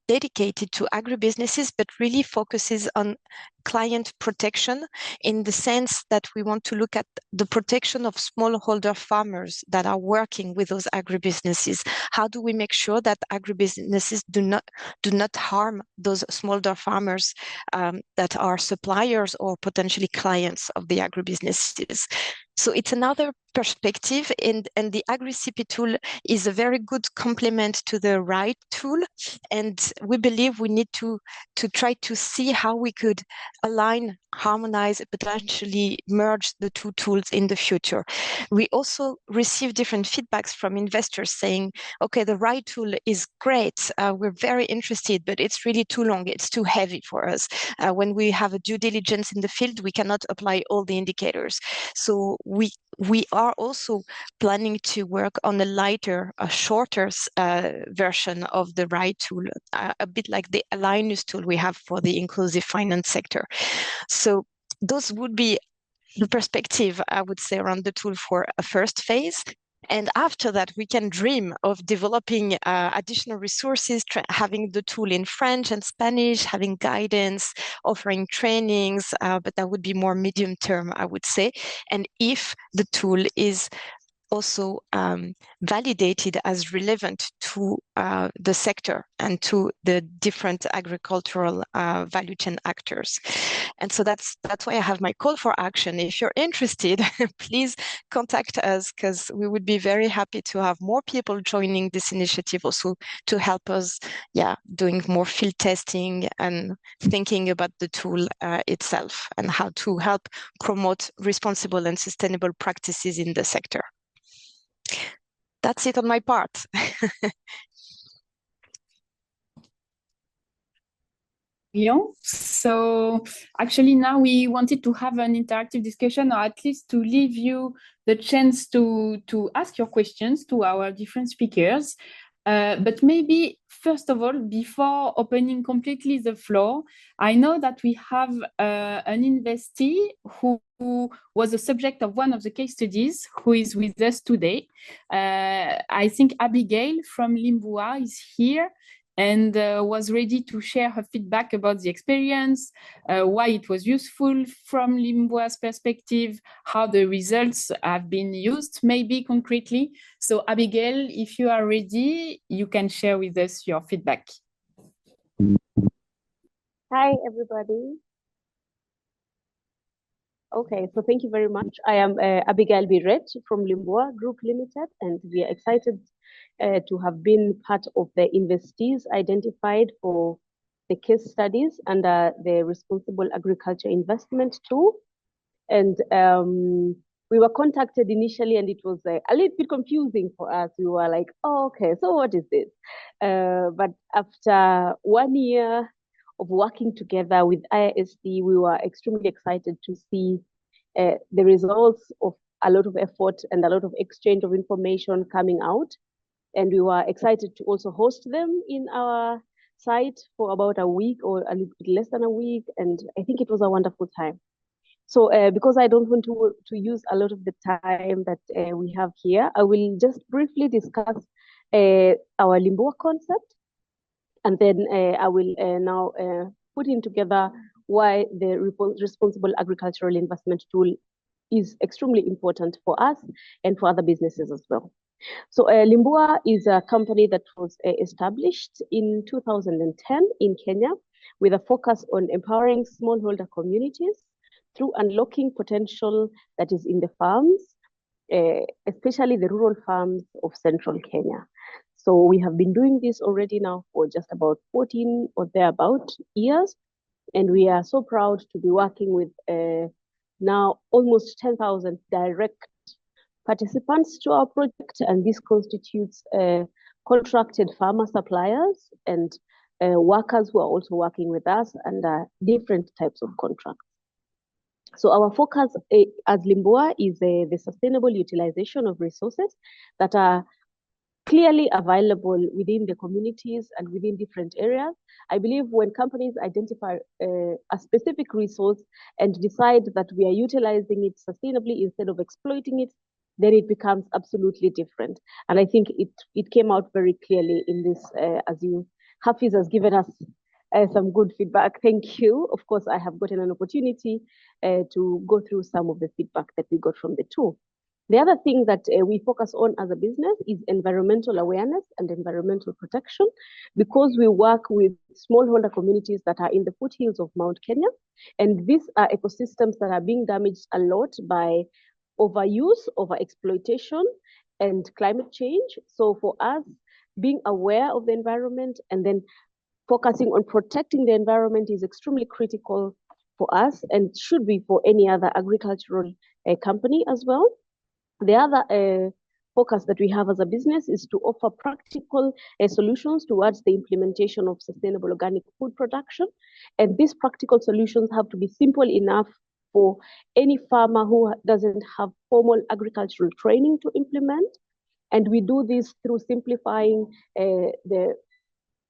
[SPEAKER 3] dedicated to agribusinesses, but really focuses on client protection, in the sense that we want to look at the protection of smallholder farmers that are working with those agribusinesses. How do we make sure that agribusinesses do not harm those smallholder farmers that are suppliers or potentially clients of the agribusinesses? So it's another perspective, and the Agri-CP tool is a very good complement to the RAI tool. And we believe we need to try to see how we could align, harmonize, potentially merge the two tools in the future. We also receive different feedbacks from investors saying, okay, the RAI tool is great, we're very interested, but it's really too long, it's too heavy for us. When we have a due diligence in the field, we cannot apply all the indicators. So we are also planning to work on a lighter, a shorter version of the RAI tool, a bit like the Linus tool we have for the inclusive finance sector. So those would be the perspective, I would say, around the tool for a first phase. And after that, we can dream of developing additional resources, having the tool in French and Spanish, having guidance, offering trainings, but that would be more medium term, I would say. And if the tool is also validated as relevant to the sector and to the different agricultural value chain actors. And so that's why I have my call for action. If you're interested, please contact us, because we would be very happy to have more people joining this initiative also to help us, doing more field testing and thinking about the tool itself and how to help promote responsible and sustainable practices in the sector. That's it on my part.
[SPEAKER 2] So actually now we wanted to have an interactive discussion, or at least to leave you the chance to ask your questions to our different speakers. But maybe first of all, before opening completely the floor, I know that we have an investee who was the subject of one of the case studies, who is with us today. I think Abigail from Limbua is here and was ready to share her feedback about the experience, why it was useful from Limbua's perspective, how the results have been used, maybe concretely. So Abigail, if you are ready, you can share with us your feedback.
[SPEAKER 5] Hi, everybody. Okay, so thank you very much. I am Abigail Biret from Limbua Group Limited, and we are excited to have been part of the investees identified for the case studies under the Responsible Agriculture Investment Tool. And we were contacted initially, and it was a little bit confusing for us. We were like, oh, okay, so what is this? But after 1 year working together with IISD, we were extremely excited to see the results of a lot of effort and a lot of exchange of information coming out. And we were excited to also host them in our site for about a week or a little bit less than a week. And I think it was a wonderful time. So because I don't want to use a lot of the time that we have here, I will just briefly discuss our Limbua concept. And then I will now put in together why the responsible agricultural investment tool is extremely important for us and for other businesses as well. So Limbua is a company that was established in 2010 in Kenya with a focus on empowering smallholder communities through unlocking potential that is in the farms, especially the rural farms of central Kenya. So we have been doing this already now for just about 14 or thereabout years. And we are so proud to be working with now almost 10,000 direct participants to our project. And this constitutes contracted farmer suppliers and workers who are also working with us under different types of contracts. So our focus as Limbua is the sustainable utilization of resources that are clearly available within the communities and within different areas. I believe when companies identify a specific resource and decide that we are utilizing it sustainably instead of exploiting it, then it becomes absolutely different. And I think it came out very clearly in this, as Hafiz has given us some good feedback. Thank you. Of course, I have gotten an opportunity to go through some of the feedback that we got from the tool. The other thing that we focus on as a business is environmental awareness and environmental protection, because we work with smallholder communities that are in the foothills of Mount Kenya. And these are ecosystems that are being damaged a lot by overuse, overexploitation, and climate change. So for us, being aware of the environment and then focusing on protecting the environment is extremely critical for us and should be for any other agricultural company as well. The other focus that we have as a business is to offer practical solutions towards the implementation of sustainable organic food production. And these practical solutions have to be simple enough for any farmer who doesn't have formal agricultural training to implement. And we do this through simplifying the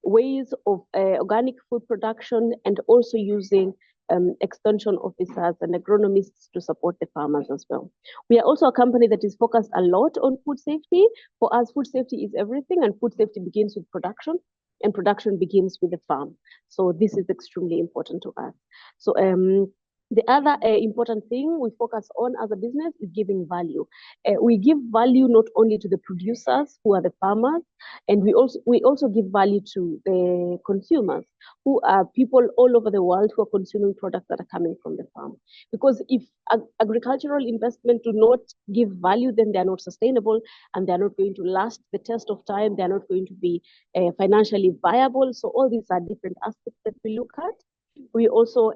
[SPEAKER 5] ways of organic food production and also using extension officers and agronomists to support the farmers as well. We are also a company that is focused a lot on food safety. For us, food safety is everything, and food safety begins with production, and production begins with the farm. So this is extremely important to us. So the other important thing we focus on as a business is giving value. We give value not only to the producers who are the farmers, and we also give value to the consumers, who are people all over the world who are consuming products that are coming from the farm. Because if agricultural investment do not give value, then they are not sustainable and they are not going to last the test of time. They are not going to be financially viable. So all these are different aspects that we look at. We also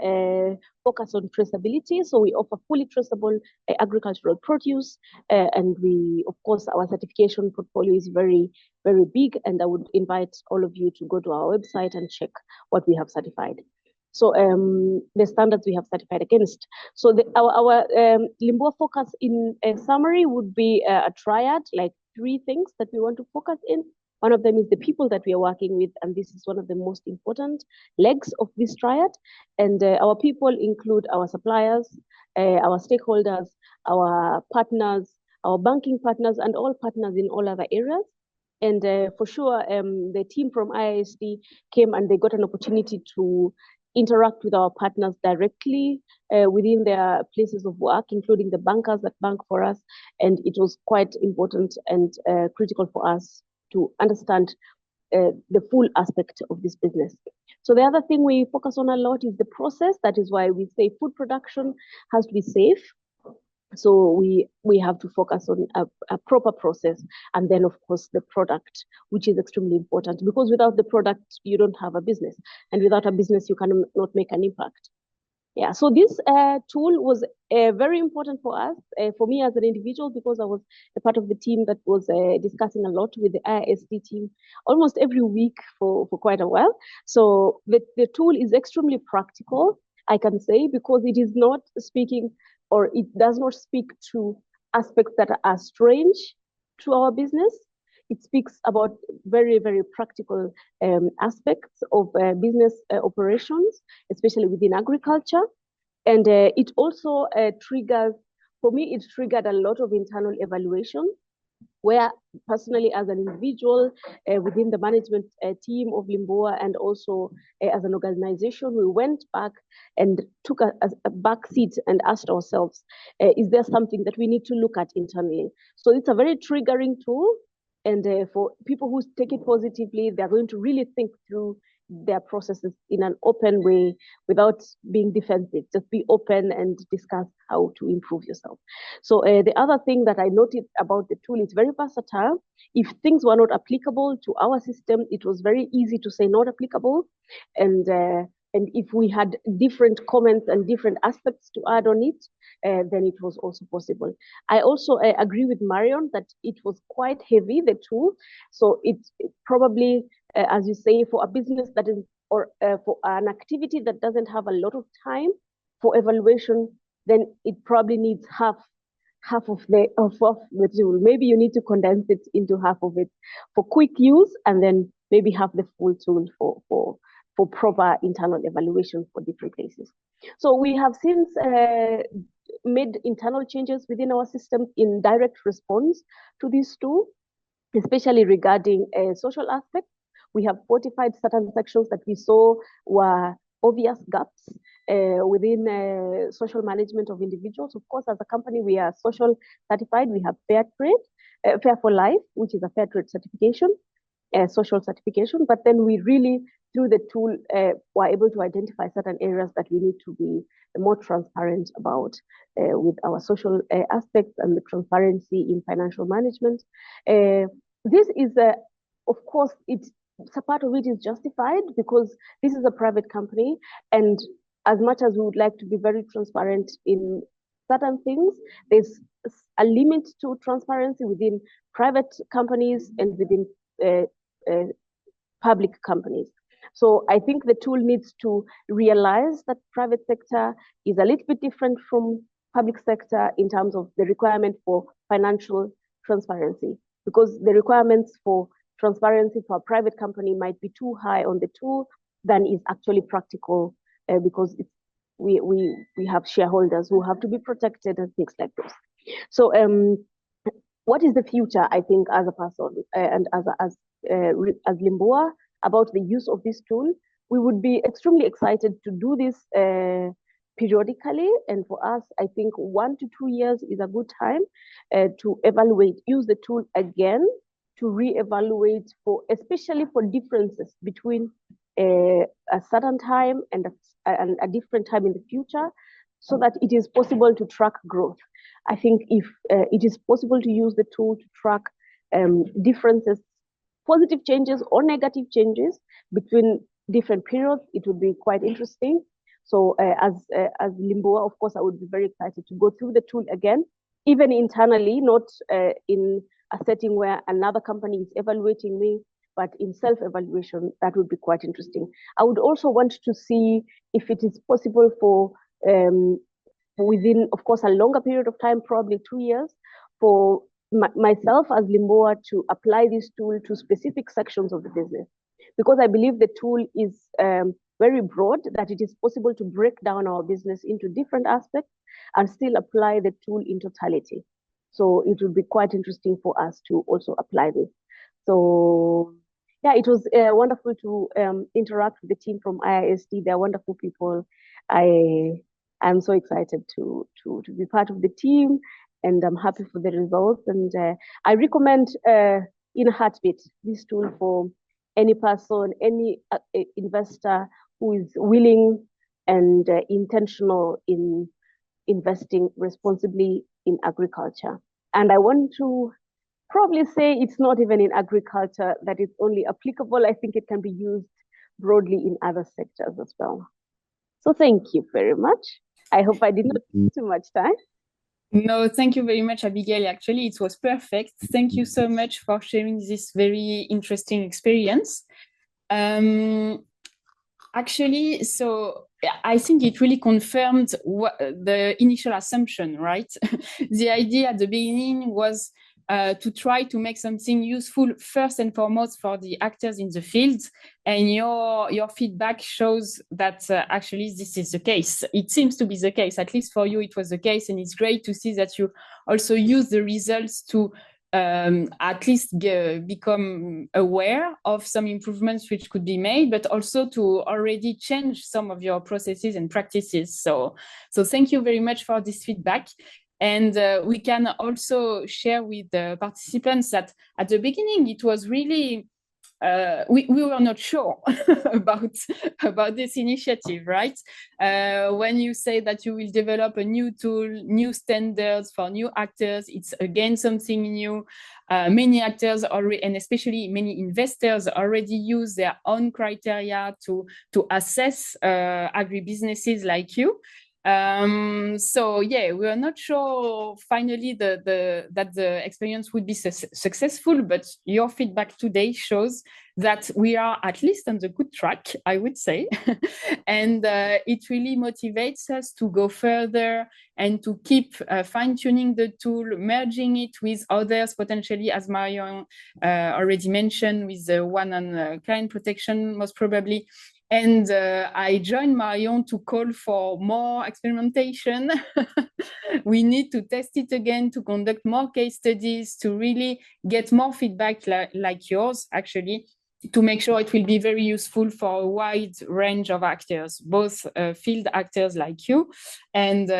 [SPEAKER 5] focus on traceability. So we offer fully traceable agricultural produce. And we, of course, our certification portfolio is very, very big. And I would invite all of you to go to our website and check what we have certified. So the standards we have certified against. So our Limbua focus in a summary would be a triad, like 3 things that we want to focus in. One of them is the people that we are working with, and this is one of the most important legs of this triad. And our people include our suppliers, our stakeholders, our partners, our banking partners, and all partners in all other areas. And for sure, the team from IISD came and they got an opportunity to interact with our partners directly within their places of work, including the bankers that bank for us. And it was quite important and critical for us to understand the full aspect of this business. So the other thing we focus on a lot is the process. That is why we say food production has to be safe. So we have to focus on a proper process, and then of course the product, which is extremely important, because without the product you don't have a business, and without a business you cannot make an impact. Yeah, so this tool was very important for us, for me as an individual, because I was a part of the team that was discussing a lot with the IISD team almost every week for quite a while. So the tool is extremely practical, I can say, because it is not speaking, or it does not speak to aspects that are strange to our business. It speaks about very, very practical aspects of business operations, especially within agriculture. And it also triggers, for me, it triggered a lot of internal evaluation, where personally as an individual within the management team of Limboa, and also as an organization, we went back and took a back seat and asked ourselves, is there something that we need to look at internally? So it's a very triggering tool. And for people who take it positively, they're going to really think through their processes in an open way without being defensive. Just be open and discuss how to improve yourself. So the other thing that I noticed about the tool is very versatile. If things were not applicable to our system, it was very easy to say not applicable. And if we had different comments and different aspects to add on it, then it was also possible. I also agree with Marion that it was quite heavy, the tool. So it probably, as you say, for a business that is, or for an activity that doesn't have a lot of time for evaluation, then it probably needs half of the tool. Maybe you need to condense it into half of it for quick use, and then maybe have the full tool for proper internal evaluation for different places. So we have since made internal changes within our system in direct response to this tool, especially regarding social aspects. We have fortified certain sections that we saw were obvious gaps within social management of individuals. Of course, as a company, we are social certified. We have Fair Trade, Fair for Life, which is a Fair Trade certification, social certification. But then we really, through the tool, were able to identify certain areas that we need to be more transparent about with our social aspects and the transparency in financial management. This is, of course, a part of it is justified because this is a private company, and as much as we would like to be very transparent in certain things, there's a limit to transparency within private companies and within public companies. So I think the tool needs to realize that private sector is a little bit different from public sector in terms of the requirement for financial transparency, because the requirements for transparency for a private company might be too high on the tool than is actually practical, because we have shareholders who have to be protected and things like this. So what is the future, I think, as a person and as Limboa about the use of this tool? We would be extremely excited to do this periodically, and for us, I think 1 to 2 years is a good time to use the tool again, to re-evaluate especially for differences between a certain time and a different time in the future, so that it is possible to track growth. I think if it is possible to use the tool to track differences, positive changes or negative changes between different periods, it would be quite interesting. So as Limboa, of course, I would be very excited to go through the tool again, even internally, not in a setting where another company is evaluating me, but in self-evaluation. That would be quite interesting. I would also want to see if it is possible for within, of course, a longer period of time, probably 2 years, for myself as Limboa to apply this tool to specific sections of the business, because I believe the tool is very broad, that it is possible to break down our business into different aspects and still apply the tool in totality. So it would be quite interesting for us to also apply this. So yeah, it was wonderful to interact with the team from IISD. They're wonderful people. I'm so excited to be part of the team, and I'm happy for the results. And I recommend in a heartbeat this tool for any person, any investor who is willing and intentional in investing responsibly in agriculture. And I want to probably say it's not even in agriculture that it's only applicable. I think it can be used broadly in other sectors as well. So thank you very much. I hope I did not take too much time.
[SPEAKER 2] No, thank you very much, Abigail. Actually, it was perfect. Thank you so much for sharing this very interesting experience. Actually, so I think it really confirmed the initial assumption, right? The idea at the beginning was to try to make something useful first and foremost for the actors in the field. And your feedback shows that actually this is the case. It seems to be the case, at least for you it was the case. And it's great to see that you also use the results to at least become aware of some improvements which could be made, but also to already change some of your processes and practices. So thank you very much for this feedback. And we can also share with the participants that at the beginning, it was really, we were not sure about this initiative, right? When you say that you will develop a new tool, new standards for new actors, it's again something new. Many actors already, and especially many investors already use their own criteria to assess agribusinesses like you. So yeah, we are not sure finally that the experience would be successful, but your feedback today shows that we are at least on the good track, I would say. And it really motivates us to go further and to keep fine-tuning the tool, merging it with others, potentially, as Marion already mentioned, with the one on client protection, most probably. And I joined Marion to call for more experimentation. We need to test it again, to conduct more case studies, to really get more feedback like yours, actually, to make sure it will be very useful for a wide range of actors, both field actors like you and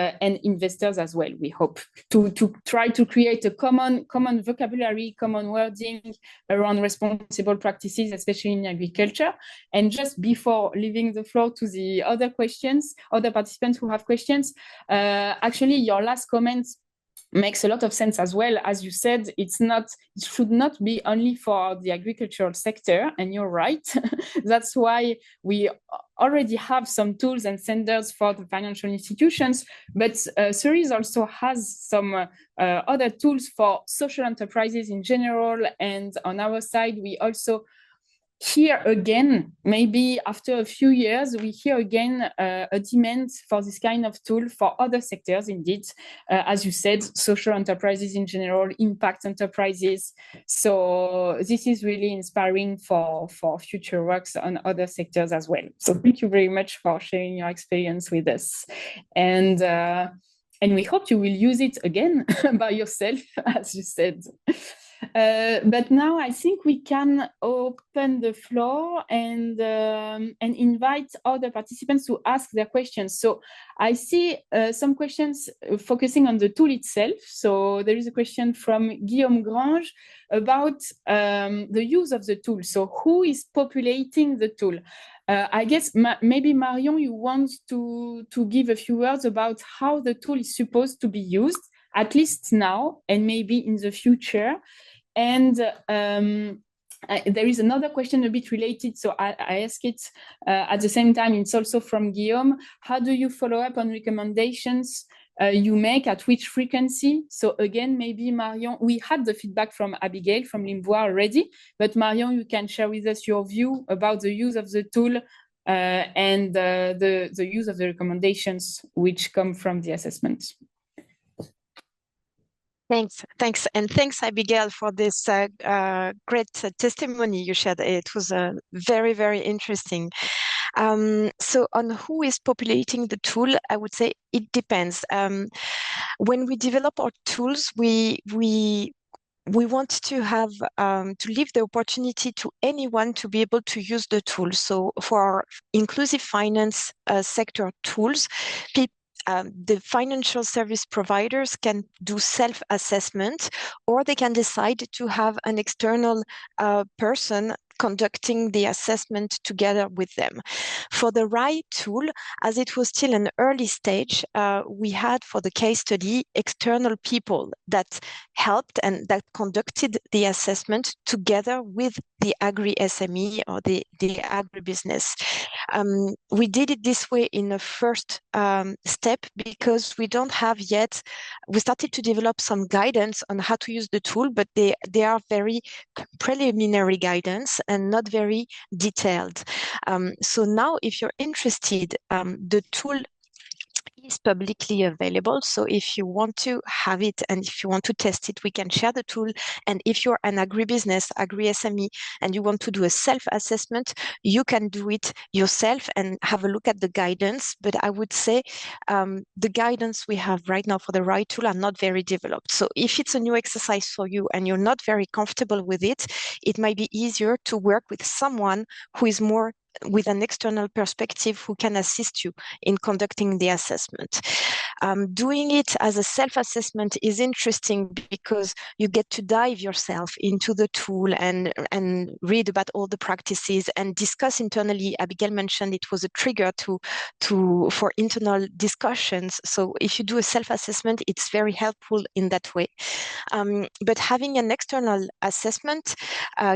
[SPEAKER 2] investors as well, we hope, to try to create a common vocabulary, common wording around responsible practices, especially in agriculture. And just before leaving the floor to the other participants who have questions, actually your last comments makes a lot of sense as well. As you said, it should not be only for the agricultural sector, and you're right. That's why we already have some tools and standards for the financial institutions, but Ceres also has some other tools for social enterprises in general. And on our side, we also hear again, maybe after a few years, we hear again a demand for this kind of tool for other sectors, indeed. As you said, social enterprises in general, impact enterprises. So this is really inspiring for future works on other sectors as well. So thank you very much for sharing your experience with us. And we hope you will use it again by yourself, as you said. But now I think we can open the floor and invite other participants to ask their questions. So I see some questions focusing on the tool itself. So there is a question from Guillaume Grange about the use of the tool. So who is populating the tool? I guess maybe Marion, you want to give a few words about how the tool is supposed to be used, at least now and maybe in the future. And there is another question a bit related, so I ask it at the same time. It's also from Guillaume. How do you follow up on recommendations you make, at which frequency? So again, maybe Marion, we had the feedback from Abigail from Limbois already, but Marion, you can share with us your view about the use of the tool and the use of the recommendations which come from the assessment.
[SPEAKER 3] Thanks, and thanks, Abigail, for this great testimony you shared. It was very, very interesting. So on who is populating the tool, I would say it depends. When we develop our tools, we want to have to leave the opportunity to anyone to be able to use the tool. So for our inclusive finance sector tools, the financial service providers can do self-assessment, or they can decide to have an external person conducting the assessment together with them. For the RAI tool, as it was still an early stage, we had for the case study external people that helped and that conducted the assessment together with the agri-SME or the agribusiness. We did it this way in a first step because we don't have yet, we started to develop some guidance on how to use the tool, but they are very preliminary guidance and not very detailed. So now if you're interested, the tool is publicly available. So if you want to have it and if you want to test it, we can share the tool. And if you're an agribusiness, agri-SME, and you want to do a self-assessment, you can do it yourself and have a look at the guidance. But I would say the guidance we have right now for the RAI tool are not very developed. So if it's a new exercise for you and you're not very comfortable with it, it might be easier to work with someone who is more with an external perspective who can assist you in conducting the assessment. Doing it as a self-assessment is interesting because you get to dive yourself into the tool and read about all the practices and discuss internally. Abigail mentioned it was a trigger for internal discussions. So if you do a self-assessment, it's very helpful in that way. But having an external assessment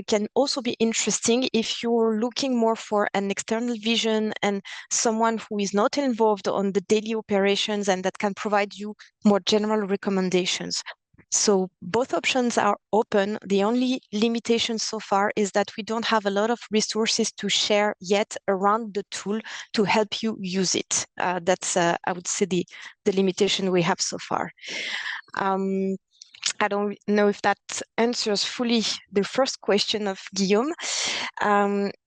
[SPEAKER 3] can also be interesting if you're looking more for an external vision and someone who is not involved on the daily operations and that can provide you more general recommendations. So both options are open. The only limitation so far is that we don't have a lot of resources to share yet around the tool to help you use it. That's, I would say, the limitation we have so far. I don't know if that answers fully the first question of Guillaume.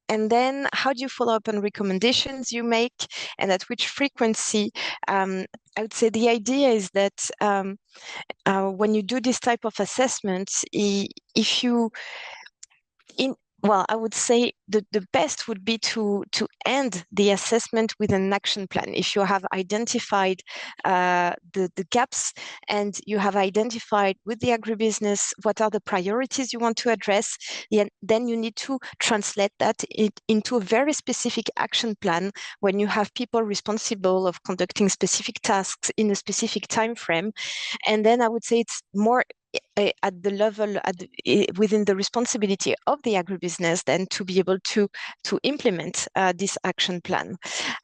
[SPEAKER 3] And then how do you follow up on recommendations you make and at which frequency? I would say the idea is that when you do this type of assessments, if you well, I would say the best would be to end the assessment with an action plan. If you have identified the gaps and you have identified with the agribusiness what are the priorities you want to address, then you need to translate that into a very specific action plan when you have people responsible of conducting specific tasks in a specific time frame. And then I would say it's more at the level within the responsibility of the agribusiness then to be able to implement this action plan.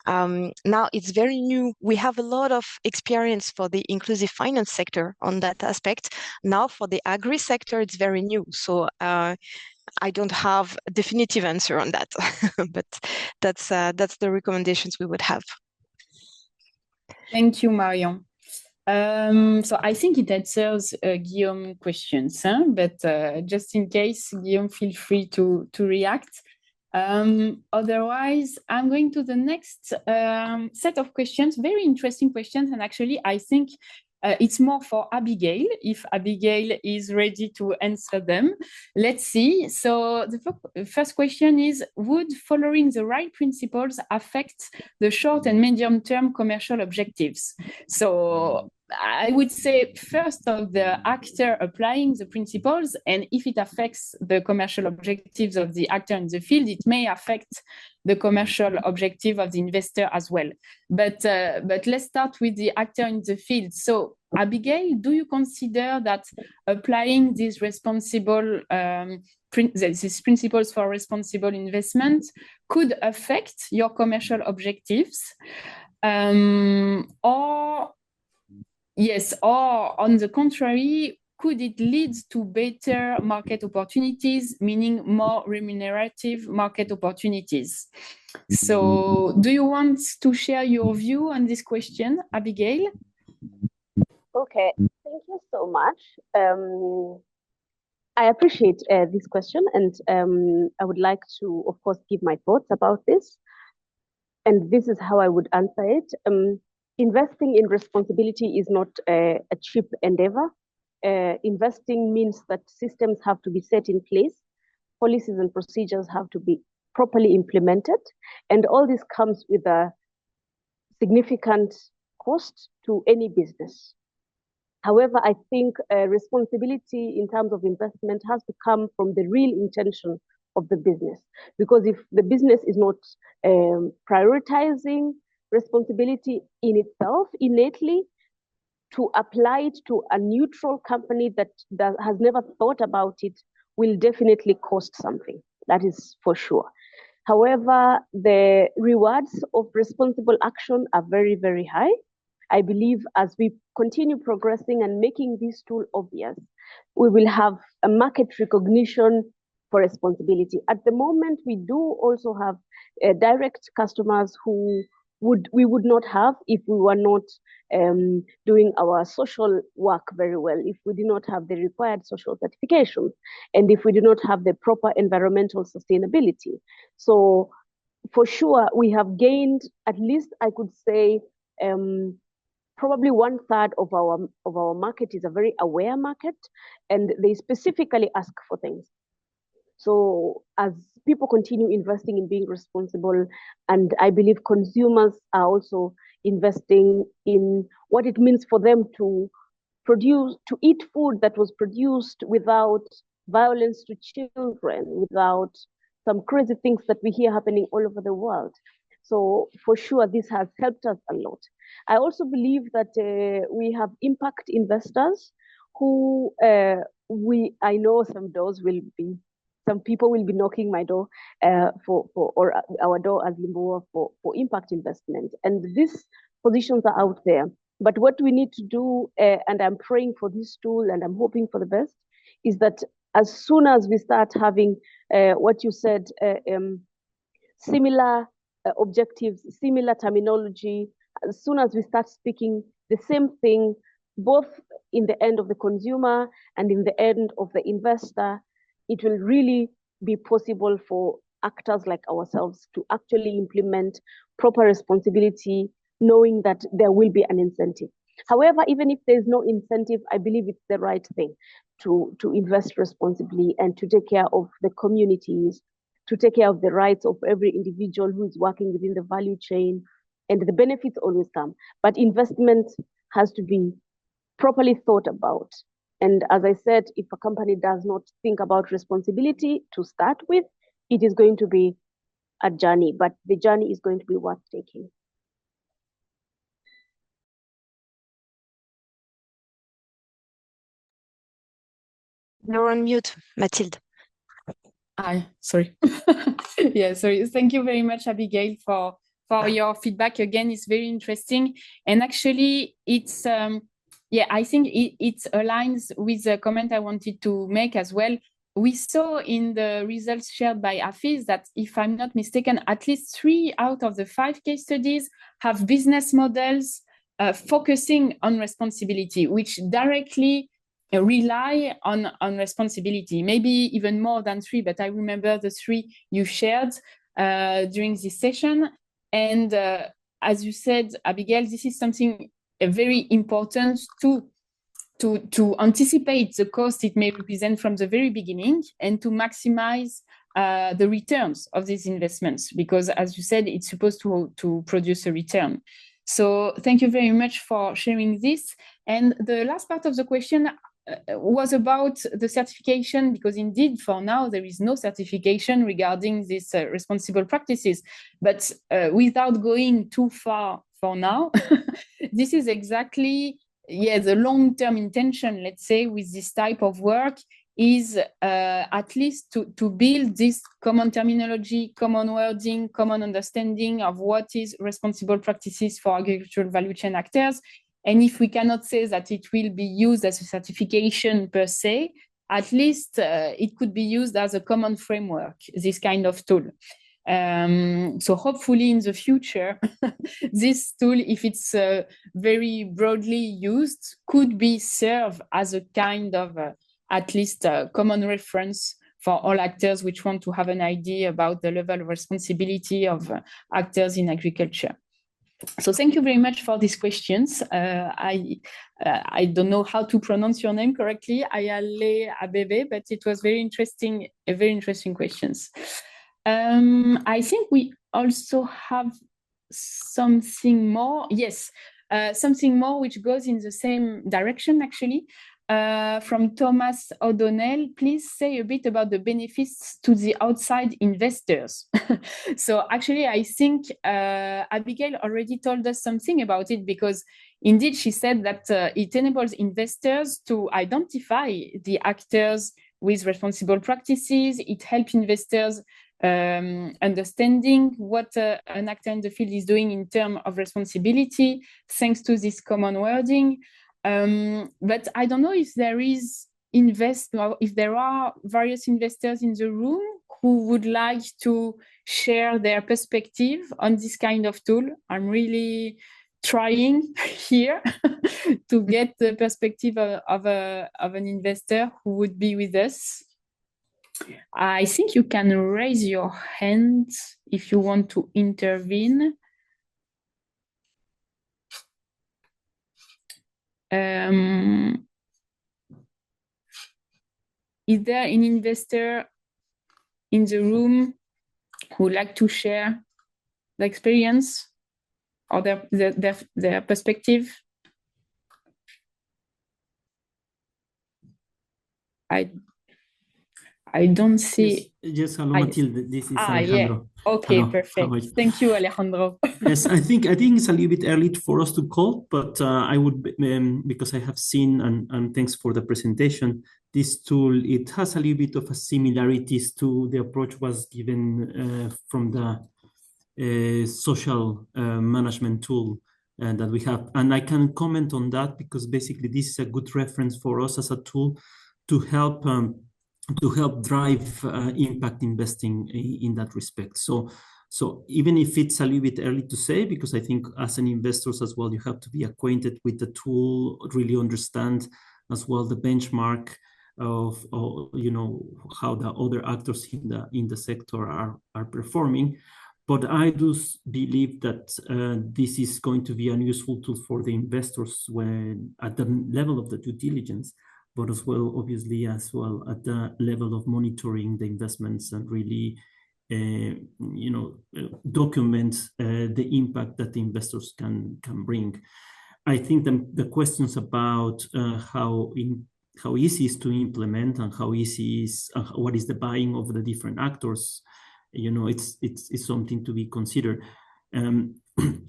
[SPEAKER 3] Now it's very new. We have a lot of experience for the inclusive finance sector on that aspect. Now for the agri sector, it's very new. So I don't have a definitive answer on that, but that's the recommendations we would have.
[SPEAKER 2] Thank you, Marion. So I think it answers Guillaume's questions, but just in case, Guillaume, feel free to react. Otherwise, I'm going to the next set of questions, very interesting questions, and actually I think it's more for Abigail, if Abigail is ready to answer them. Let's see. So the first question is, would following the right principles affect the short and medium-term commercial objectives? So I would say first of the actor applying the principles, and if it affects the commercial objectives of the actor in the field, it may affect the commercial objective of the investor as well. But let's start with the actor in the field. So Abigail, do you consider that applying these responsible these principles for responsible investment could affect your commercial objectives? Or yes, or on the contrary, could it lead to better market opportunities, meaning more remunerative market opportunities? So do you want to share your view on this question, Abigail?
[SPEAKER 5] Okay, thank you so much. I appreciate this question, and I would like to, of course, give my thoughts about this. And this is how I would answer it. Investing in responsibility is not a cheap endeavor. Investing means that systems have to be set in place, policies and procedures have to be properly implemented, and all this comes with a significant cost to any business. However, I think responsibility in terms of investment has to come from the real intention of the business. Because if the business is not prioritizing responsibility in itself innately, to apply it to a neutral company that has never thought about it will definitely cost something. That is for sure. However, the rewards of responsible action are very, very high. I believe as we continue progressing and making this tool obvious, we will have a market recognition for responsibility. At the moment, we do also have direct customers who we would not have if we were not doing our social work very well, if we did not have the required social certifications, and if we do not have the proper environmental sustainability. So for sure, we have gained, at least I could say, probably 1/3 of our market is a very aware market, and they specifically ask for things. So as people continue investing in being responsible, and I believe consumers are also investing in what it means for them to eat food that was produced without violence to children, without some crazy things that we hear happening all over the world. So for sure, this has helped us a lot. I also believe that we have impact investors who I know some people will be knocking my door or our door as Limbua for impact investment. And these positions are out there. But what we need to do, and I'm praying for this tool and I'm hoping for the best, is that as soon as we start having what you said, similar objectives, similar terminology, as soon as we start speaking the same thing, both in the end of the consumer and in the end of the investor, it will really be possible for actors like ourselves to actually implement proper responsibility, knowing that there will be an incentive. However, even if there's no incentive, I believe it's the right thing to invest responsibly and to take care of the communities, to take care of the rights of every individual who is working within the value chain, and the benefits always come. But investment has to be properly thought about. And as I said, if a company does not think about responsibility to start with, it is going to be a journey, but the journey is going to be worth taking.
[SPEAKER 3] You're on mute, Mathilde.
[SPEAKER 2] Sorry. Yeah, sorry. Thank you very much, Abigail, for your feedback. Again, it's very interesting. And actually, it's I think it aligns with the comment I wanted to make as well. We saw in the results shared by Appui that, if I'm not mistaken, at least 3 out of the 5 case studies have business models focusing on responsibility, which directly rely on responsibility, maybe even more than 3, but I remember the 3 you shared during this session. And as you said, Abigail, this is something very important to anticipate the cost it may represent from the very beginning and to maximize the returns of these investments, because as you said, it's supposed to produce a return. So thank you very much for sharing this. And the last part of the question was about the certification, because indeed for now there is no certification regarding these responsible practices. But without going too far for now, this is exactly the long-term intention, let's say, with this type of work is at least to build this common terminology, common wording, common understanding of what is responsible practices for agricultural value chain actors. And if we cannot say that it will be used as a certification per se, at least it could be used as a common framework, this kind of tool. So hopefully in the future, this tool, if it's very broadly used, could be served as a kind of at least a common reference for all actors which want to have an idea about the level of responsibility of actors in agriculture. So thank you very much for these questions. I don't know how to pronounce your name correctly, Ayale Abebe, but it was very interesting questions. I think we also have something more. Yes, something more which goes in the same direction, actually. from Thomas O'Donnell, please say a bit about the benefits to the outside investors. So actually, I think Abigail already told us something about it, because indeed she said that it enables investors to identify the actors with responsible practices. It helps investors understanding what an actor in the field is doing in terms of responsibility, thanks to this common wording. But I don't know if there are various investors in the room who would like to share their perspective on this kind of tool. I'm really trying here to get the perspective of an investor who would be with us. I think you can raise your hand if you want to intervene. Is there an investor in the room who would like to share the experience or their perspective? I don't see.
[SPEAKER 6] Yes, hello, Matilde. This is Alejandro.
[SPEAKER 2] Yeah. Okay,
[SPEAKER 6] hello.
[SPEAKER 2] perfect. Thank you, Alejandro.
[SPEAKER 6] Yes, I think it's a little bit early for us to call, but I would, because I have seen, and thanks for the presentation, this tool, it has a little bit of a similarities to the approach was given from the social management tool that we have. And I can comment on that because basically this is a good reference for us as a tool to help drive impact investing in that respect. So even if it's a little bit early to say, because I think as an investors as well, you have to be acquainted with the tool, really understand as well the benchmark of how the other actors in the sector are performing. But I do believe that this is going to be a useful tool for the investors when at the level of the due diligence, but as well, obviously, as well at the level of monitoring the investments and really, document the impact that the investors can bring. I think the questions about how easy is to implement and how easy is what is the buying of the different actors, it's something to be considered.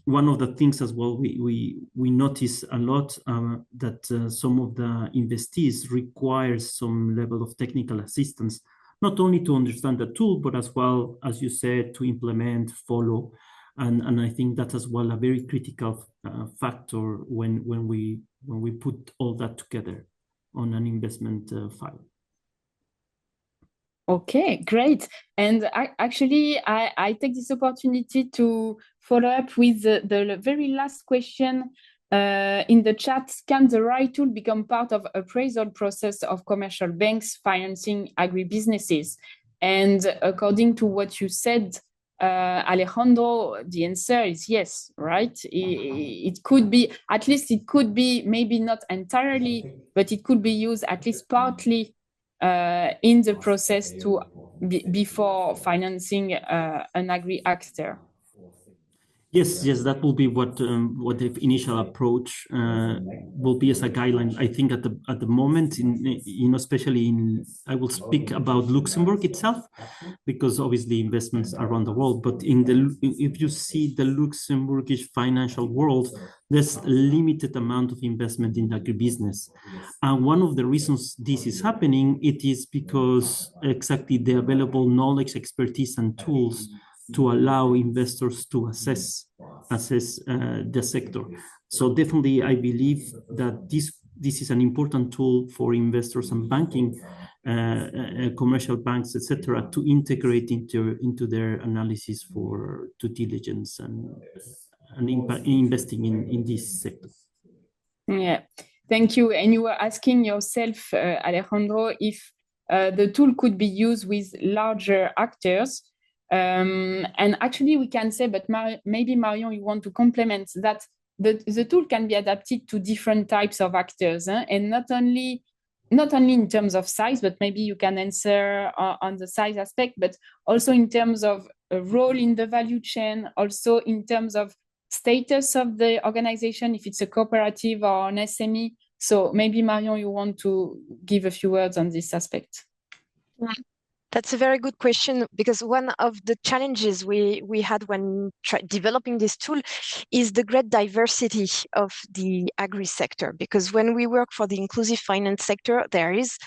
[SPEAKER 6] One of the things as well we notice a lot that some of the investees require some level of technical assistance, not only to understand the tool, but as well, as you said, to implement, follow. And I think that as well a very critical factor when we put all that together on an investment file.
[SPEAKER 2] Okay, great. And I take this opportunity to follow up with the very last question in the chat. Can the RAI tool become part of appraisal process of commercial banks financing agribusinesses? And according to what you said, Alejandro, the answer is yes, right? It could be, at least it could be, maybe not entirely, but it could be used at least partly in the process before financing an agri actor.
[SPEAKER 6] Yes, that will be what the initial approach will be as a guideline. I think at the moment, especially I will speak about Luxembourg itself, because obviously investments around the world. But if you see the Luxembourgish financial world, there's a limited amount of investment in agribusiness. And one of the reasons this is happening, it is because exactly the available knowledge, expertise, and tools to allow investors to assess the sector. So definitely, I believe that this is an important tool for investors and banking, commercial banks, etc., to integrate into their analysis for due diligence and investing in this sector.
[SPEAKER 2] Yeah, thank you. And you were asking yourself, Alejandro, if the tool could be used with larger actors. And actually we can say, but maybe Marion, you want to complement that the tool can be adapted to different types of actors, and not only in terms of size, but maybe you can answer on the size aspect, but also in terms of a role in the value chain, also in terms of status of the organization, if it's a cooperative or an SME. So maybe Marion, you want to give a few words on this aspect?
[SPEAKER 3] That's a very good question, because one of the challenges we had when developing this tool is the great diversity of the agri sector. Because when we work for the inclusive finance sector, there is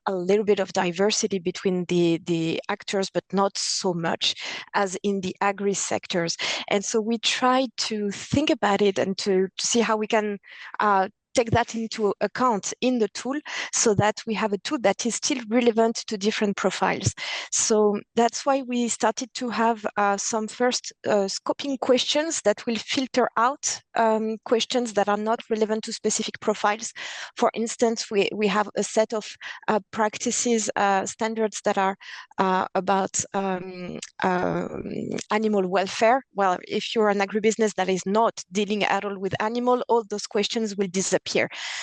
[SPEAKER 3] a little bit of diversity between the actors, but not so much as in the agri sectors. And so we try to think about it and to see how we can take that into account in the tool, so that we have a tool that is still relevant to different profiles. So that's why we started to have some first scoping questions that will filter out questions that are not relevant to specific profiles. For instance, we have a set of practices, standards that are about animal welfare. Well, if you're an agribusiness that is not dealing at all with animal, all those questions will disappear.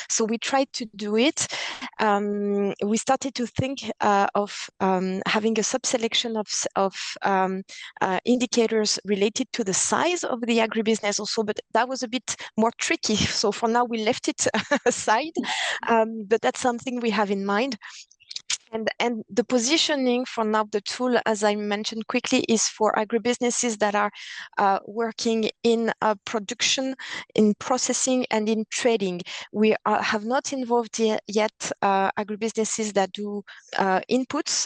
[SPEAKER 3] So we tried to do it. We started to think of having a sub-selection of indicators related to the size of the agribusiness also, but that was a bit more tricky. So for now, we left it aside, but that's something we have in mind. And the positioning for now, the tool, as I mentioned quickly, is for agribusinesses that are working in production, in processing, and in trading. We have not involved yet agribusinesses that do inputs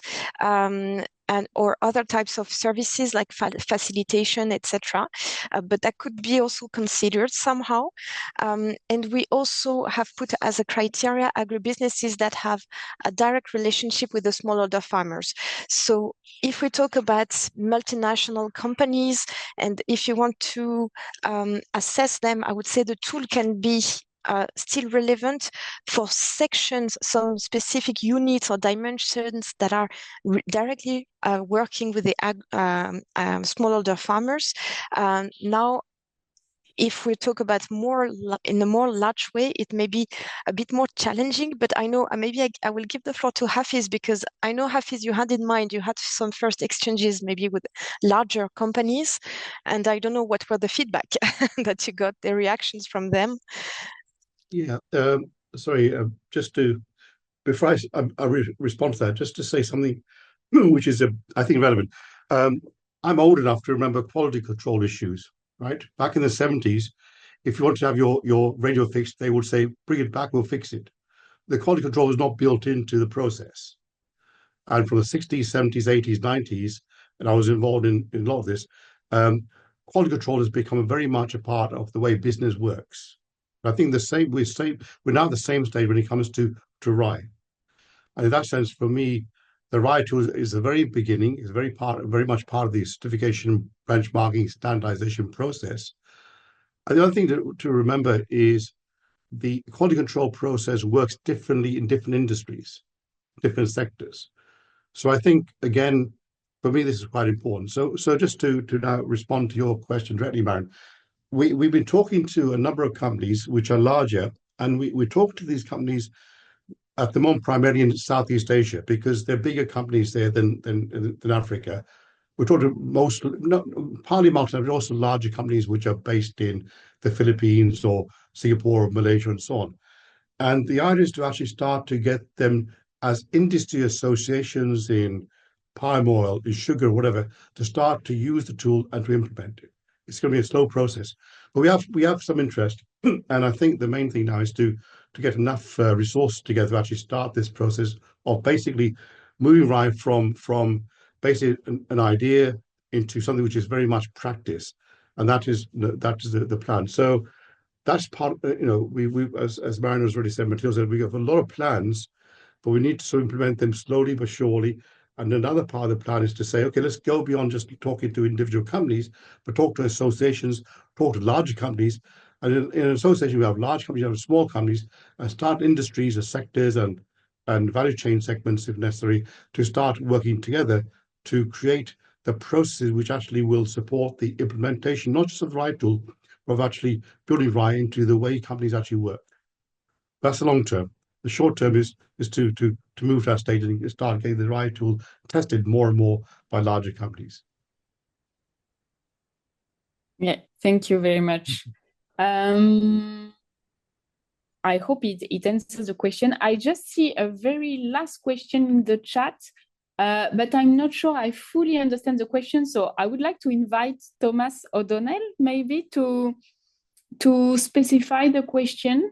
[SPEAKER 3] or other types of services like facilitation, etc. But that could be also considered somehow. And we also have put as a criteria agribusinesses that have a direct relationship with the smallholder farmers. So if we talk about multinational companies, and if you want to assess them, I would say the tool can be still relevant for sections, some specific units or dimensions that are directly working with the smallholder farmers. Now, if we talk about more in a more large way, it may be a bit more challenging, but I know maybe I will give the floor to Hafiz, because I know, Hafiz, you had in mind, you had some first exchanges maybe with larger companies, and I don't know what were the feedback that you got, the reactions from them.
[SPEAKER 4] Yeah, sorry, just to, before I respond to that, just to say something which is, I think, relevant. I'm old enough to remember quality control issues, right? Back in the 70s, if you want to have your radio fixed, they would say, bring it back, we'll fix it. The quality control was not built into the process. And from the 60s, 70s, 80s, 90s, and I was involved in a lot of this, quality control has become very much a part of the way business works. I think we're now at the same stage when it comes to RAI. And in that sense, for me, the RAI tool is the very beginning, is very much part of the certification, benchmarking, standardization process. And the other thing to remember is the quality control process works differently in different industries, different sectors. So I think, again, for me, this is quite important. So just to now respond to your question directly, Marion, we've been talking to a number of companies which are larger, and we talk to these companies at the moment primarily in Southeast Asia, because they're bigger companies there than Africa. We're talking to partly multinational, but also larger companies which are based in the Philippines or Singapore or Malaysia and so on. And the idea is to actually start to get them as industry associations in palm oil, in sugar, whatever, to start to use the tool and to implement it. It's going to be a slow process, but we have some interest, and I think the main thing now is to get enough resources together to actually start this process of basically moving right from basically an idea into something which is very much practice, and that is the plan. So that's part. We as Marion has already said, Matilda said, we have a lot of plans, but we need to implement them slowly but surely. And another part of the plan is to say, okay, let's go beyond just talking to individual companies, but talk to associations, talk to larger companies. And in an association, we have large companies, we have small companies, and start industries or sectors and value chain segments, if necessary, to start working together to create the processes which actually will support the implementation, not just of the RAI tool, but of actually building RAI into the way companies actually work. That's the long term. The short term is to move to that stage and start getting the RAI tool tested more and more by larger companies.
[SPEAKER 2] Yeah, thank you very much. I hope it answers the question. I just see a very last question in the chat, but I'm not sure I fully understand the question. So I would like to invite Thomas O'Donnell maybe to specify the question.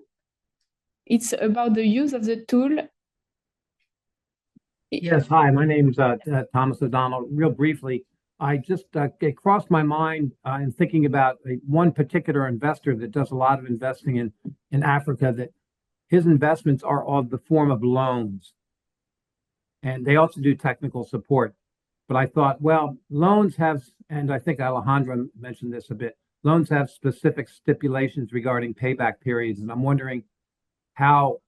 [SPEAKER 2] It's about the use of the tool.
[SPEAKER 7] Yes, hi, my name's Thomas O'Donnell. Real briefly, I just it crossed my mind in thinking about one particular investor that does a lot of investing in Africa, that his investments are of the form of loans. And they also do technical support. But I thought, well, loans have, and I think Alejandra mentioned this a bit, loans have specific stipulations regarding payback periods. And I'm wondering how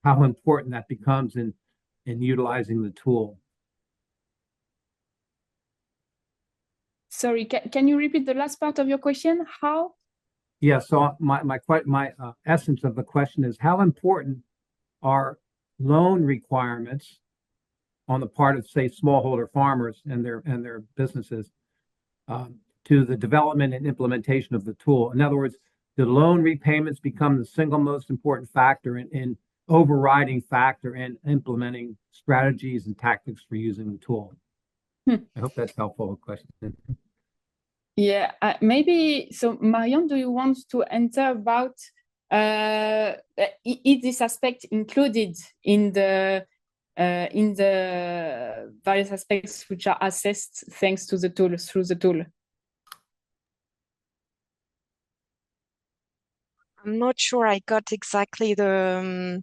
[SPEAKER 7] important that becomes in utilizing the tool.
[SPEAKER 2] Sorry, can you repeat the last part of your question? How?
[SPEAKER 7] Yeah, so my essence of the question is, how important are loan requirements on the part of, say, smallholder farmers and their businesses to the development and implementation of the tool? In other words, do loan repayments become the single most important factor in overriding factor in implementing strategies and tactics for using the tool? I hope that's helpful question.
[SPEAKER 2] Yeah, maybe, so Marion, do you want to enter about, is this aspect included in the various aspects which are assessed thanks to the tool, through the tool?
[SPEAKER 3] I'm not sure I got exactly the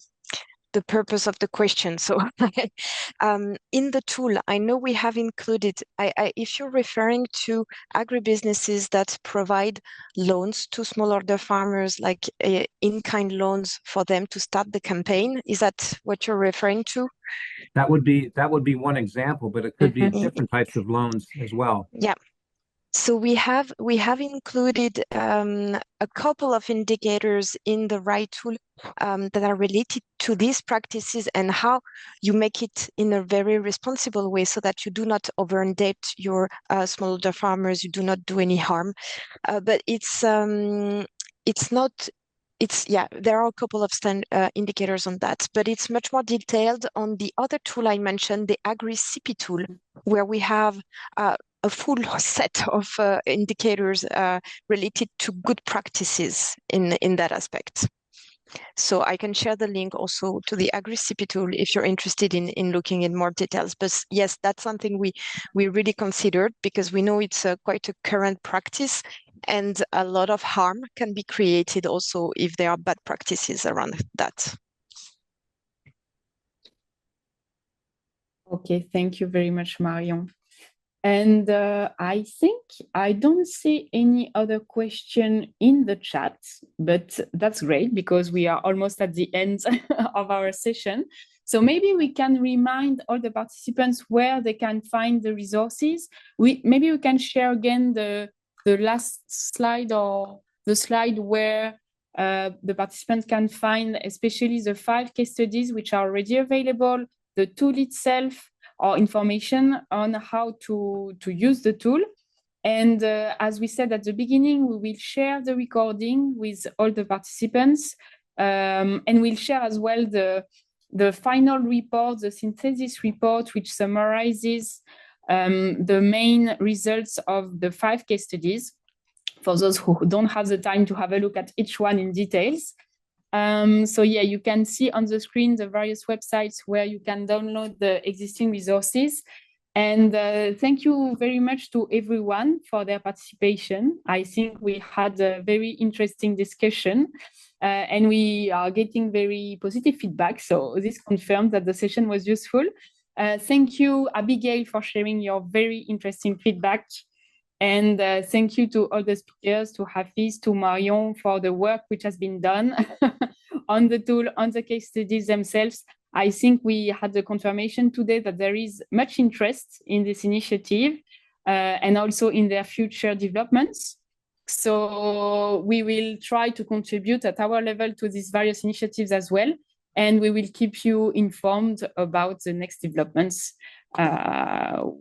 [SPEAKER 3] purpose of the question. So in the tool, I know we have included, if you're referring to agribusinesses that provide loans to smallholder farmers, like in-kind loans for them to start the campaign, is that what you're referring to?
[SPEAKER 7] That would be one example, but it could be different types of loans as well.
[SPEAKER 3] Yeah. So we have included a couple of indicators in the RAI tool that are related to these practices and how you make it in a very responsible way so that you do not over-indebt your smallholder farmers, you do not do any harm. But there are a couple of indicators on that, but it's much more detailed on the other tool I mentioned, the Agri-CP tool, where we have a full set of indicators related to good practices in that aspect. So I can share the link also to the Agri-CP tool if you're interested in looking in more details. But yes, that's something we really considered because we know it's quite a current practice and a lot of harm can be created also if there are bad practices around that.
[SPEAKER 2] Okay, thank you very much, Marion. And I think I don't see any other question in the chat, but that's great because we are almost at the end of our session. So maybe we can remind all the participants where they can find the resources. Maybe we can share again the last slide or the slide where the participants can find especially the 5 case studies which are already available, the tool itself, or information on how to use the tool. And as we said at the beginning, we will share the recording with all the participants, and we'll share as well the final report, the synthesis report, which summarizes the main results of the 5 case studies for those who don't have the time to have a look at each one in details. So yeah, you can see on the screen the various websites where you can download the existing resources. And thank you very much to everyone for their participation. I think we had a very interesting discussion and we are getting very positive feedback. So this confirms that the session was useful. Thank you, Abigail, for sharing your very interesting feedback. And thank you to all the speakers, to Hafiz, to Marion for the work which has been done on the tool, on the case studies themselves. I think we had the confirmation today that there is much interest in this initiative and also in their future developments. So we will try to contribute at our level to these various initiatives as well. And we will keep you informed about the next developments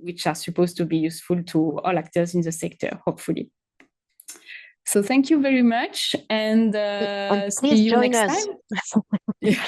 [SPEAKER 2] which are supposed to be useful to all actors in the sector, hopefully. So thank you very much, and
[SPEAKER 3] And
[SPEAKER 2] see
[SPEAKER 3] please
[SPEAKER 2] you
[SPEAKER 3] join
[SPEAKER 2] next
[SPEAKER 3] us.
[SPEAKER 2] time. Yeah.